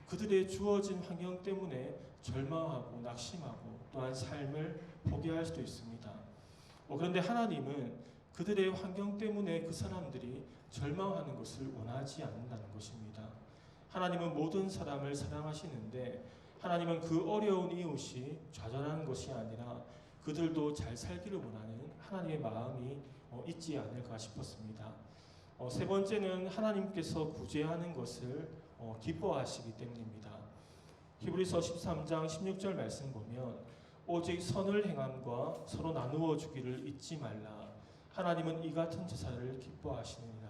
그들의 주어진 환경 때문에 절망하고 낙심하고 또한 삶을 포기할 수도 있습니다. 그런데 하나님은 그들의 환경 때문에 그 사람들이 절망하는 것을 원하지 않는다는 것입니다. 하나님은 모든 사람을 사랑하시는데 하나님은 그 어려운 이웃이 좌절하는 것이 아니라 그들도 잘 살기를 원하는 하나님의 마음이 있지 않을까 싶었습니다. 세 번째는 하나님께서 구제하는 것을 기뻐하시기 때문입니다. 히브리서 13장 16절 말씀 보면 오직 선을 행함과 서로 나누어 주기를 잊지 말라. 하나님은 이 같은 제사를 기뻐하시느니라.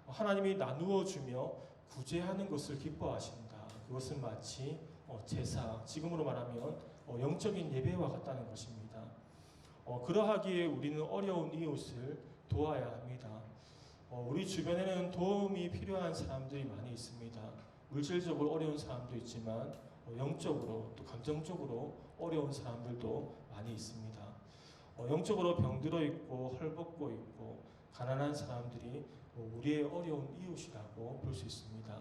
하나님이 나누어 주며 구제하는 것을 기뻐하신다. 그것은 마치 제사, 지금으로 말하면 영적인 예배와 같다는 것입니다. 그러하기에 우리는 어려운 이웃을 도와야 합니다. 우리 주변에는 도움이 필요한 사람들이 많이 있습니다. 물질적으로 어려운 사람도 있지만 영적으로 또 감정적으로 어려운 사람들도 많이 있습니다. 영적으로 병들어 있고 헐벗고 있고 가난한 사람들이 우리의 어려운 이웃이라고 볼 수 있습니다.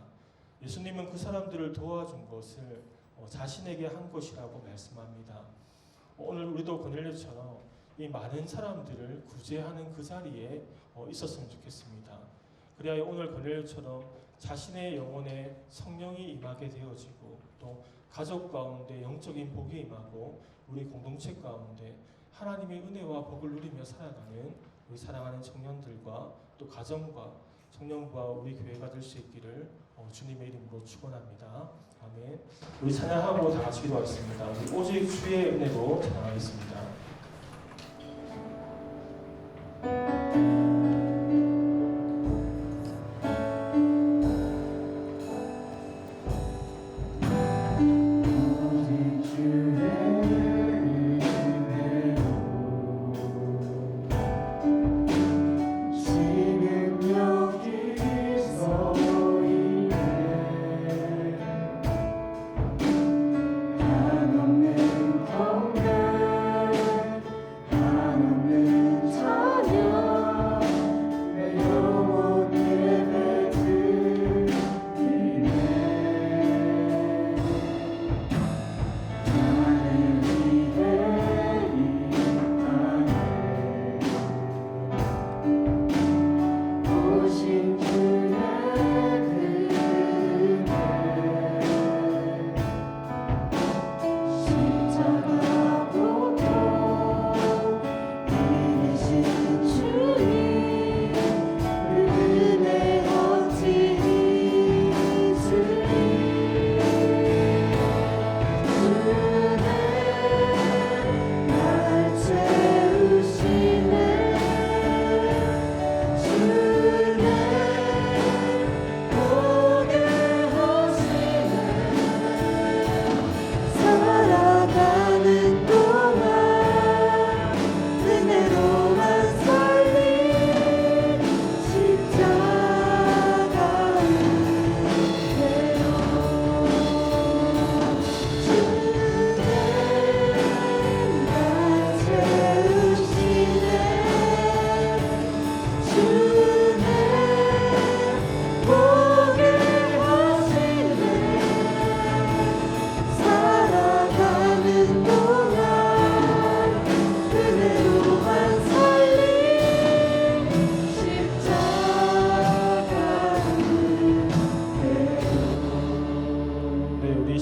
예수님은 그 사람들을 도와준 것을 자신에게 한 것이라고 말씀합니다. 오늘 우리도 고넬료처럼 이 많은 사람들을 구제하는 그 자리에 있었으면 좋겠습니다. 그래야 오늘 고넬료처럼 자신의 영혼에 성령이 임하게 되어지고 또 가족 가운데 영적인 복이 임하고 우리 공동체 가운데 하나님의 은혜와 복을 누리며 살아가는 우리 사랑하는 청년들과 또 가정과 청년과 우리 교회가 될 수 있기를 주님의 이름으로 축원합니다. 아멘. 우리 찬양하고 다 같이 기도하겠습니다. 우리 오직 주의 은혜로 찬양하겠습니다. 한없는 건강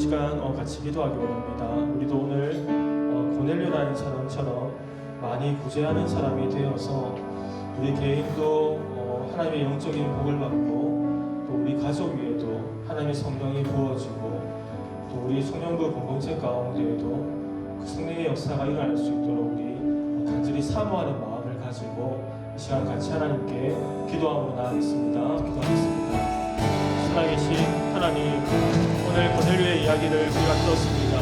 시간 같이 기도하기 원합니다. 우리도 오늘 고넬료라는 사람처럼 많이 구제하는 사람이 되어서 우리 개인도 하나님의 영적인 복을 받고 또 우리 가족 위에도 하나님의 성령이 부어지고 또 우리 성령부 공동체 가운데에도 그 성령의 역사가 일어날 수 있도록 우리 간절히 사모하는 마음을 가지고 이 시간 같이 하나님께 기도함으로 나아가겠습니다. 기도하겠습니다. 살아계신 하나님, 오늘 고넬료의 이야기를 우리가 들었습니다.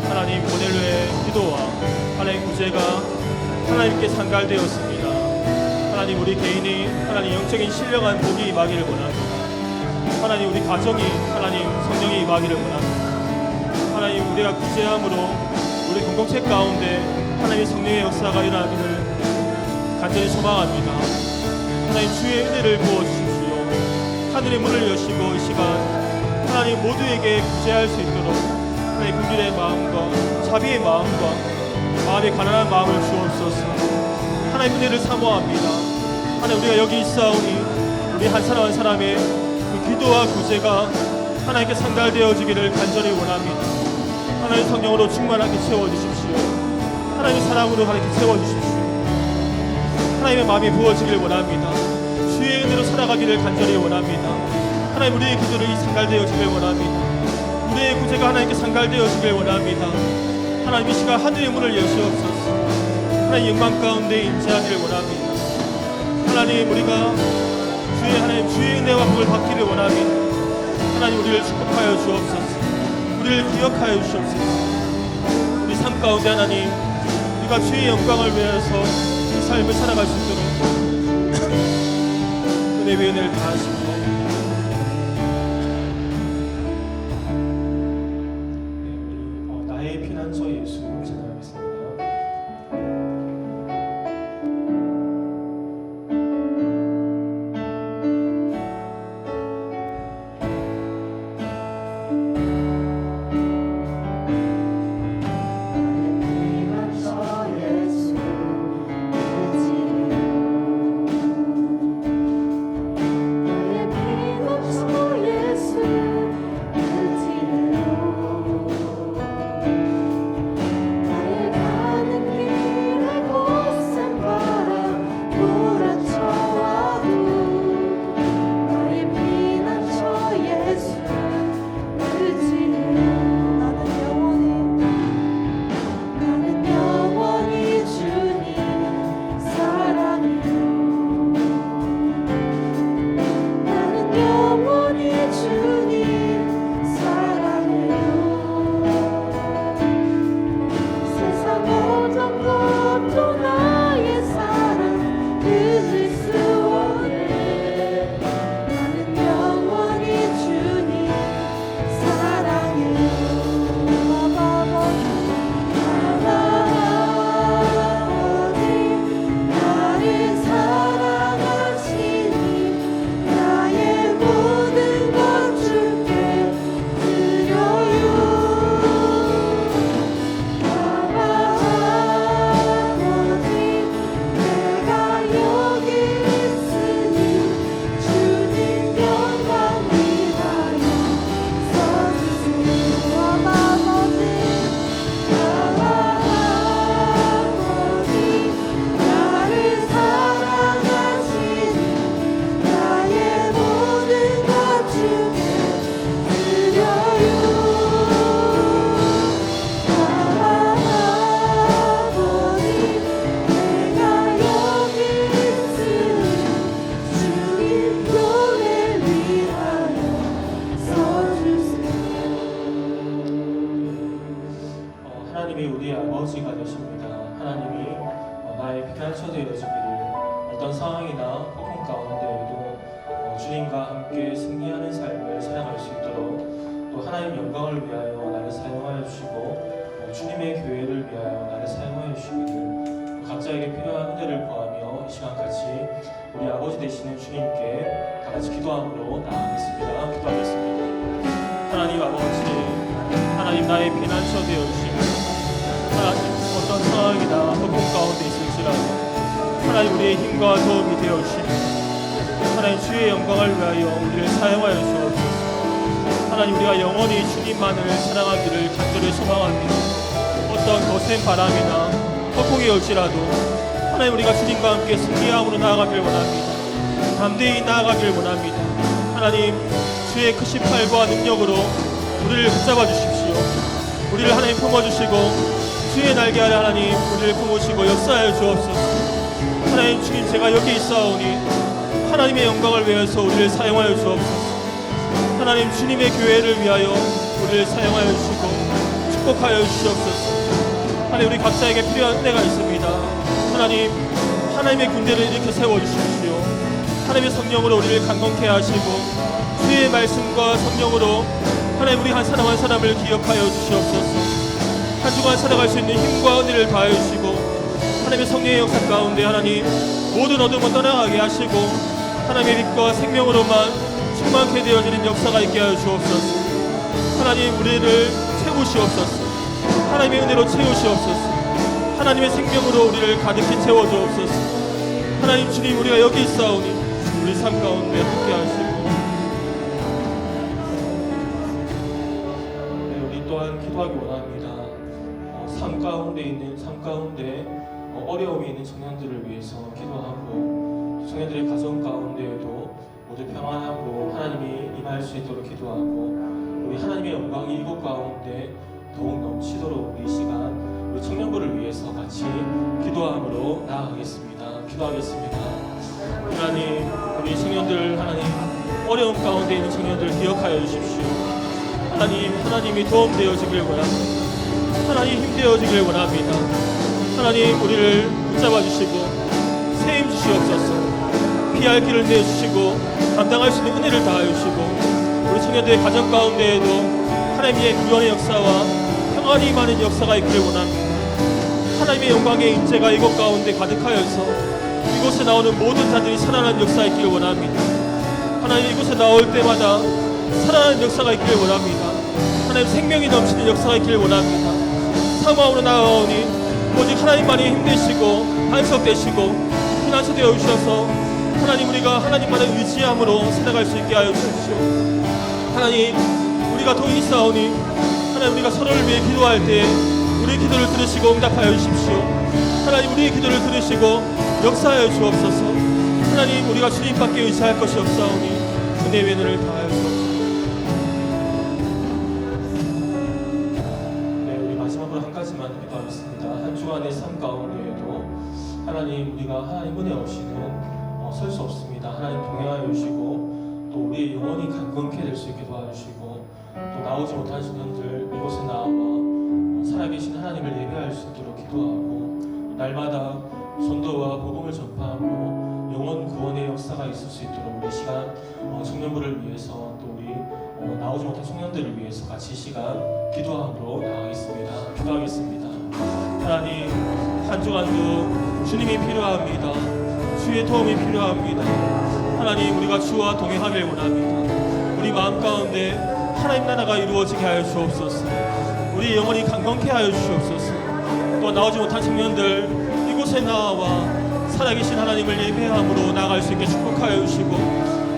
하나님, 고넬료의 기도와 하나님의 구제가 하나님께 상달되었습니다. 하나님, 우리 개인이 하나님 영적인 신령한 복이 임하기를 원합니다. 하나님, 우리 가정이 하나님 성령이 임하기를 원합니다. 하나님, 우리가 구제함으로 우리 공동체 가운데 하나님의 성령의 역사가 일어나기를 간절히 소망합니다. 하나님, 주의 은혜를 부어주십시오. 하늘의 문을 여시고 이 시간 하나님 모두에게 구제할 수 있도록 하나님 긍휼의 마음과 자비의 마음과 마음의 가난한 마음을 주옵소서. 하나님 은혜를 사모합니다. 하나님, 우리가 여기 있사오니 우리 한 사람 한 사람의 그 기도와 구제가 하나님께 상달되어지기를 간절히 원합니다. 하나님 성령으로 충만하게 채워주십시오. 하나님의 사랑으로 하나님께 채워주십시오. 하나님의 마음이 부어지길 원합니다. 주의 은혜로 살아가기를 간절히 원합니다. 하나님, 우리의 기도를 상달되어지길 원합니다. 우리의 구제가 하나님께 상달되어지길 원합니다. 하나님, 이 시간 하늘의 문을 여시옵소서. 하나님, 영광 가운데 임재하기를 원합니다. 하나님, 우리가 주의 은혜와 복을 받기를 원합니다. 하나님, 우리를 축복하여 주옵소서. 우리를 기억하여 주옵소서. 우리 삶 가운데 하나님, 우리가 주의 영광을 위해서 이 삶을 살아갈 수 있도록 은혜 위에 은혜를 다하시고 우리 나의 피난처 예수 찬양하겠습니다. 하나님이 우리의 아버지가 되십니다. 하나님이 나의 피난처 되어주기를 어떤 상황이나 폭풍 가운데에도 주님과 함께 승리하는 삶을 살아갈 수 있도록 또 하나님 영광을 위하여 나를 사용하여 주시고 주님의 교회를 위하여 나를 사용하여 주시기를 각자에게 필요한 은혜를 구하며 이 시간 같이 우리 아버지 되시는 주님께 다 같이 기도함으로 나아가겠습니다. 기도하겠습니다. 하나님 아버지, 하나님 나의 피난처 되어주시고 하나님 어떤 상황이나 폭풍 가운데 있을지라도 하나님 우리의 힘과 도움이 되어주시고 하나님 주의 영광을 위하여 우리를 사용하여 주옵소서. 하나님 우리가 영원히 주님만을 사랑하기를 간절히 소망합니다. 어떤 거센 바람이나 폭풍이 올지라도 하나님 우리가 주님과 함께 승리함으로 나아가길 원합니다. 담대히 나아가길 원합니다. 하나님 주의 크신 팔과 능력으로 우리를 붙잡아 주십시오. 우리를 하나님 품어주시고 주의 날개 아래 하나님 우리를 품으시고 역사하여 주옵소서. 하나님 주님 제가 여기 있사오니 하나님의 영광을 위해서 우리를 사용하여 주옵소서. 하나님 주님의 교회를 위하여 우리를 사용하여 주시고 축복하여 주시옵소서. 하나님 우리 각자에게 필요한 은혜가 있습니다. 하나님 하나님의 군대를 이렇게 세워주십시오. 하나님의 성령으로 우리를 강건케 하시고 주의 말씀과 성령으로 하나님 우리 한 사람 한 사람을 기억하여 주시옵소서. 한 주간 살아갈 수 있는 힘과 은혜를 다하여 주시고 하나님의 성령의 역사 가운데 하나님 모든 어둠을 떠나가게 하시고 하나님의 빛과 생명으로만 충만케 되어지는 역사가 있게 하여 주옵소서. 하나님 우리를 채우시옵소서. 하나님의 은혜로 채우시옵소서. 하나님의 생명으로 우리를 가득히 채워주옵소서. 하나님 주님 우리가 여기 있사오니 우리 삶 가운데 함께 하시고 우리 또한 기도하기 원합니다. 삶 가운데 있는 삶 가운데 어려움이 있는 청년들을 위해서 기도하고 청년들의 가정 가운데에도 모두 평안하고 하나님이 임할 수 있도록 기도하고 우리 하나님의 영광이 이곳 가운데 더욱 넘치도록 우리 시간 우리 청년부를 위해서 같이 기도함으로 나아가겠습니다. 기도하겠습니다. 하나님 우리 청년들 하나님 어려움 가운데 있는 청년들 기억하여 주십시오. 하나님이 도움되어지길 원합니다. 하나님 힘되어지길 원합니다. 하나님 우리를 붙잡아 주시고 세임 주시옵소서. 피할 길을 내주시고 감당할 수 있는 은혜를 다하여 주시고 우리 청년들의 가정 가운데에도 하나님의 구원의 역사와 평안이 많은 역사가 있기를 원합니다. 하나님의 영광의 임재가 이곳 가운데 가득하여서 이곳에 나오는 모든 자들이 살아나는 역사가 있기를 원합니다. 하나님 이곳에 나올 때마다 살아나는 역사가 있기를 원합니다. 하나님 생명이 넘치는 역사가 있기를 원합니다. 사모함으로 나아오니 오직 하나님만이 힘되시고 반석되시고 피난처 되어 주셔서 하나님 우리가 하나님만을 의지함으로 살아갈 수 있게 하여 주십시오. 하나님 우리가 동이 있사오니 하나님 우리가 서로를 위해 기도할 때 우리의 기도를 들으시고 응답하여 주십시오. 하나님 우리의 기도를 들으시고 역사하여 주옵소서. 하나님 우리가 주님밖에 의지할 것이 없사오니 은혜의 은혜를 다하여 주옵소서. 한 가지만 기도하겠습니다. 한 주간의 삶 가운데에도 하나님 우리가 하나님 은혜 없이는 설 수 없습니다. 하나님 동행하여 주시고 또 우리의 영혼이 강건케 될 수 있게 도와주시고 또 나오지 못한 신령들 이곳에 나와 살아계신 하나님을 예배할 수 있도록 기도하고 날마다 전도와 복음을 전파함으로 영혼 구원의 역사가 있을 수 있도록 우리 시간 청년부를 위해서 또 우리 나오지 못한 청년들을 위해서 같이 시간 기도함으로 나가겠습니다. 기도하겠습니다. 하나님 한 주간도 주님이 필요합니다. 주의 도움이 필요합니다. 하나님 우리가 주와 동행하길 원합니다. 우리 마음 가운데 하나님 나라가 이루어지게 하여 주옵소서. 우리 영혼이 강건케 하여 주시옵소서. 또 나오지 못한 청년들 이곳에 나와 살아계신 하나님을 예배함으로 나아갈 수 있게 축복하여 주시고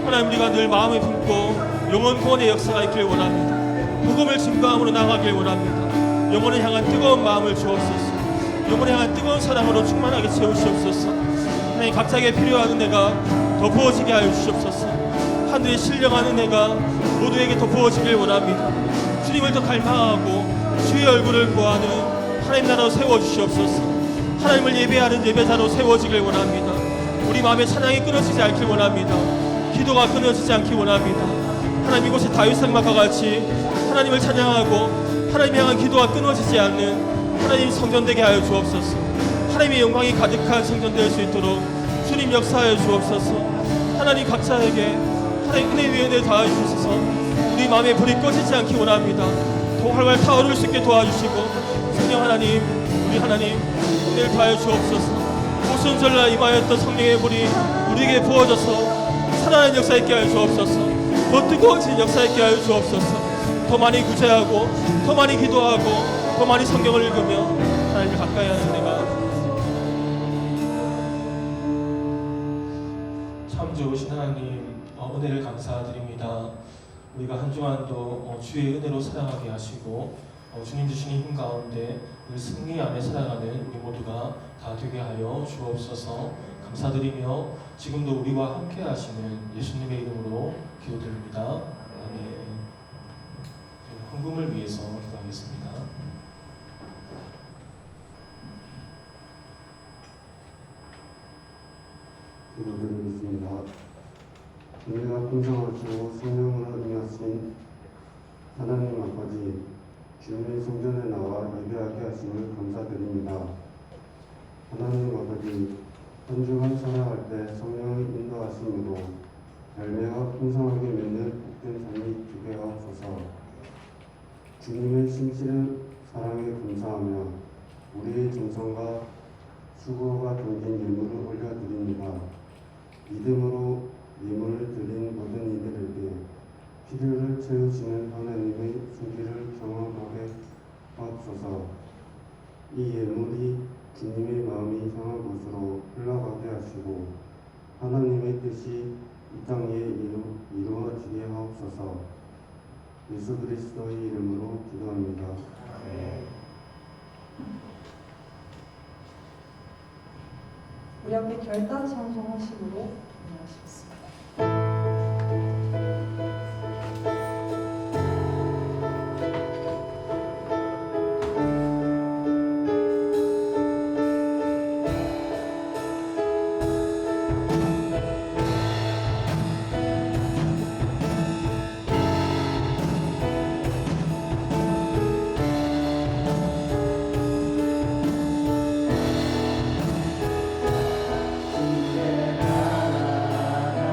하나님 우리가 늘 마음을 품고 영혼 구원의 역사가 있길 원합니다. 복음을 증거함으로 나아가길 원합니다. 영혼을 향한 뜨거운 마음을 주옵소서. 영혼을 향한 뜨거운 사랑으로 충만하게 채우시옵소서. 하나님 각자에게 필요한 은혜가 더 부어지게 하여 주시옵소서. 하늘의 신령한 은혜가 모두에게 더 부어지길 원합니다. 주님을 더 갈망하고 주의 얼굴을 구하는 하나님 나라로 세워주시옵소서. 하나님을 예배하는 예배자로 세워지길 원합니다. 우리 마음의 찬양이 끊어지지 않길 원합니다. 기도가 끊어지지 않길 원합니다. 하나님 이곳에 다윗 상막과 같이 하나님을 찬양하고 하나님 향한 기도가 끊어지지 않는 하나님 성전 되게 하여 주옵소서. 하나님의 영광이 가득한 성전 될 수 있도록 주님 역사하여 주옵소서. 하나님 각자에게 하나님 은혜 위에 은혜 다하여 주셔서 우리 마음에 불이 꺼지지 않기 원합니다. 더 활활 타오를 수 있게 도와주시고 성령 하나님 우리 하나님 은혜를 다하여 주옵소서. 오순절날 임하였던 성령의 불이 우리에게 부어져서 살아나는 역사 있게 하여 주옵소서. 더 뜨거워진 역사 있게 하여 주옵소서. 더 많이 구제하고 더 많이 기도하고 더 많이 성경을 읽으며 하나님을 가까이 하는 내가 참 좋으신 하나님 은혜를 감사드립니다. 우리가 한 주간도 주의 은혜로 살아가게 하시고 주님 주시는 힘 가운데 늘 승리 안에 살아가는 우리 모두가 다 되게 하여 주옵소서. 감사드리며 지금도 우리와 함께 하시는 예수님의 이름으로 기도드립니다. 아멘. 헌금을 위해서 기도하겠습니다. 기도드리겠습니다. 은혜가 풍성하시고 성령으로 임하신 하나님 아버지, 주님의 성전에 나와 예배하게 하심을 감사드립니다. 하나님 아버지, 한 주간 살아갈 때 성령의 인도하심으로 열매가 풍성하게 맺는 복된 삶이 되게 하옵소서. 주님의 신실한 사랑에 감사하며 우리의 정성과 수고가 담긴 예물을 올려드립니다. 믿음으로 예물을 드린 모든 이들에게 필요를 채우시는 하나님의 손길을 경험하게 하옵소서. 이 예물이 주님의 마음이 향한 곳으로 흘러가게 하시고 하나님의 뜻이 이 땅에 이루어지게 하옵소서. 예수 그리스도의 이름으로 기도합니다. 우리 함께 결단 찬송하심으로 인하시겠습니다. 주의 나라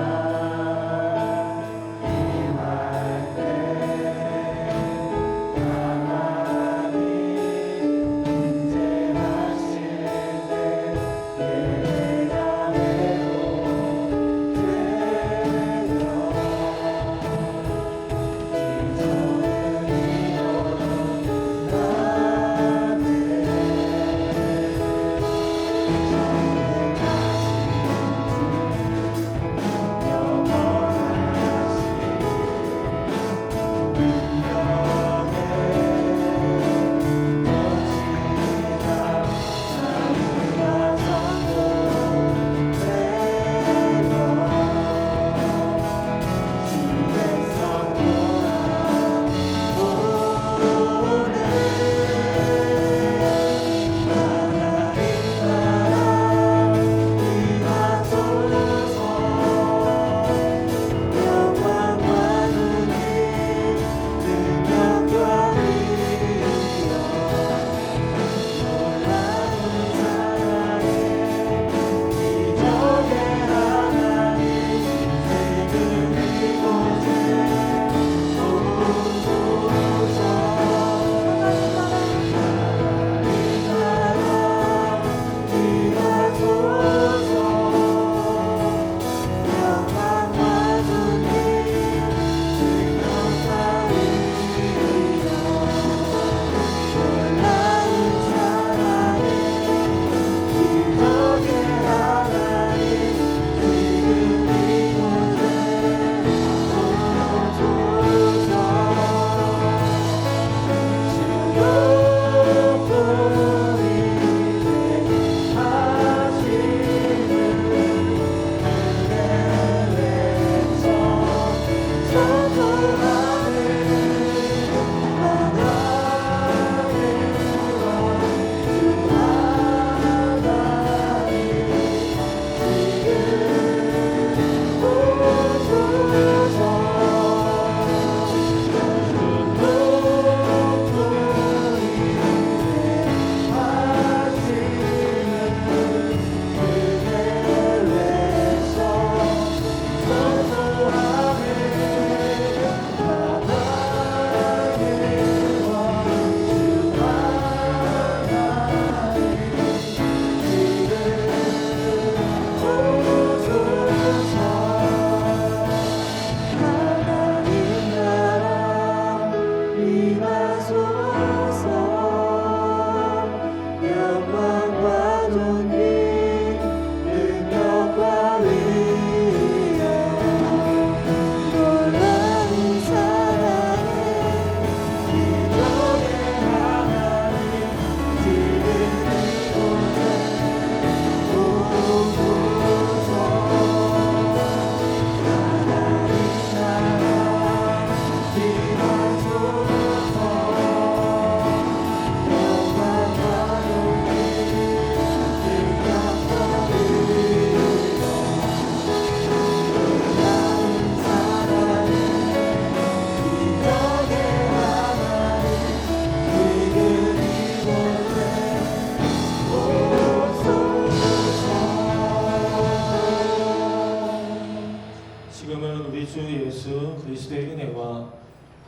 우리 주 예수 그리스도의 은혜와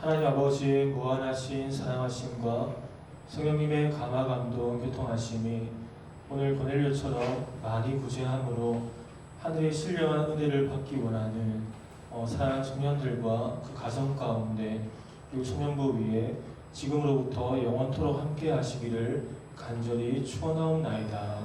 하나님 아버지의 무한하신 사랑하심과 성령님의 감화 감동 교통하심이 오늘 고넬료처럼 많이 구제함으로 하늘의 신령한 은혜를 받기 원하는 사랑하는 청년들과 그 가정 가운데 그리고 청년부 위에 지금으로부터 영원토록 함께 하시기를 간절히 축원하옵나이다.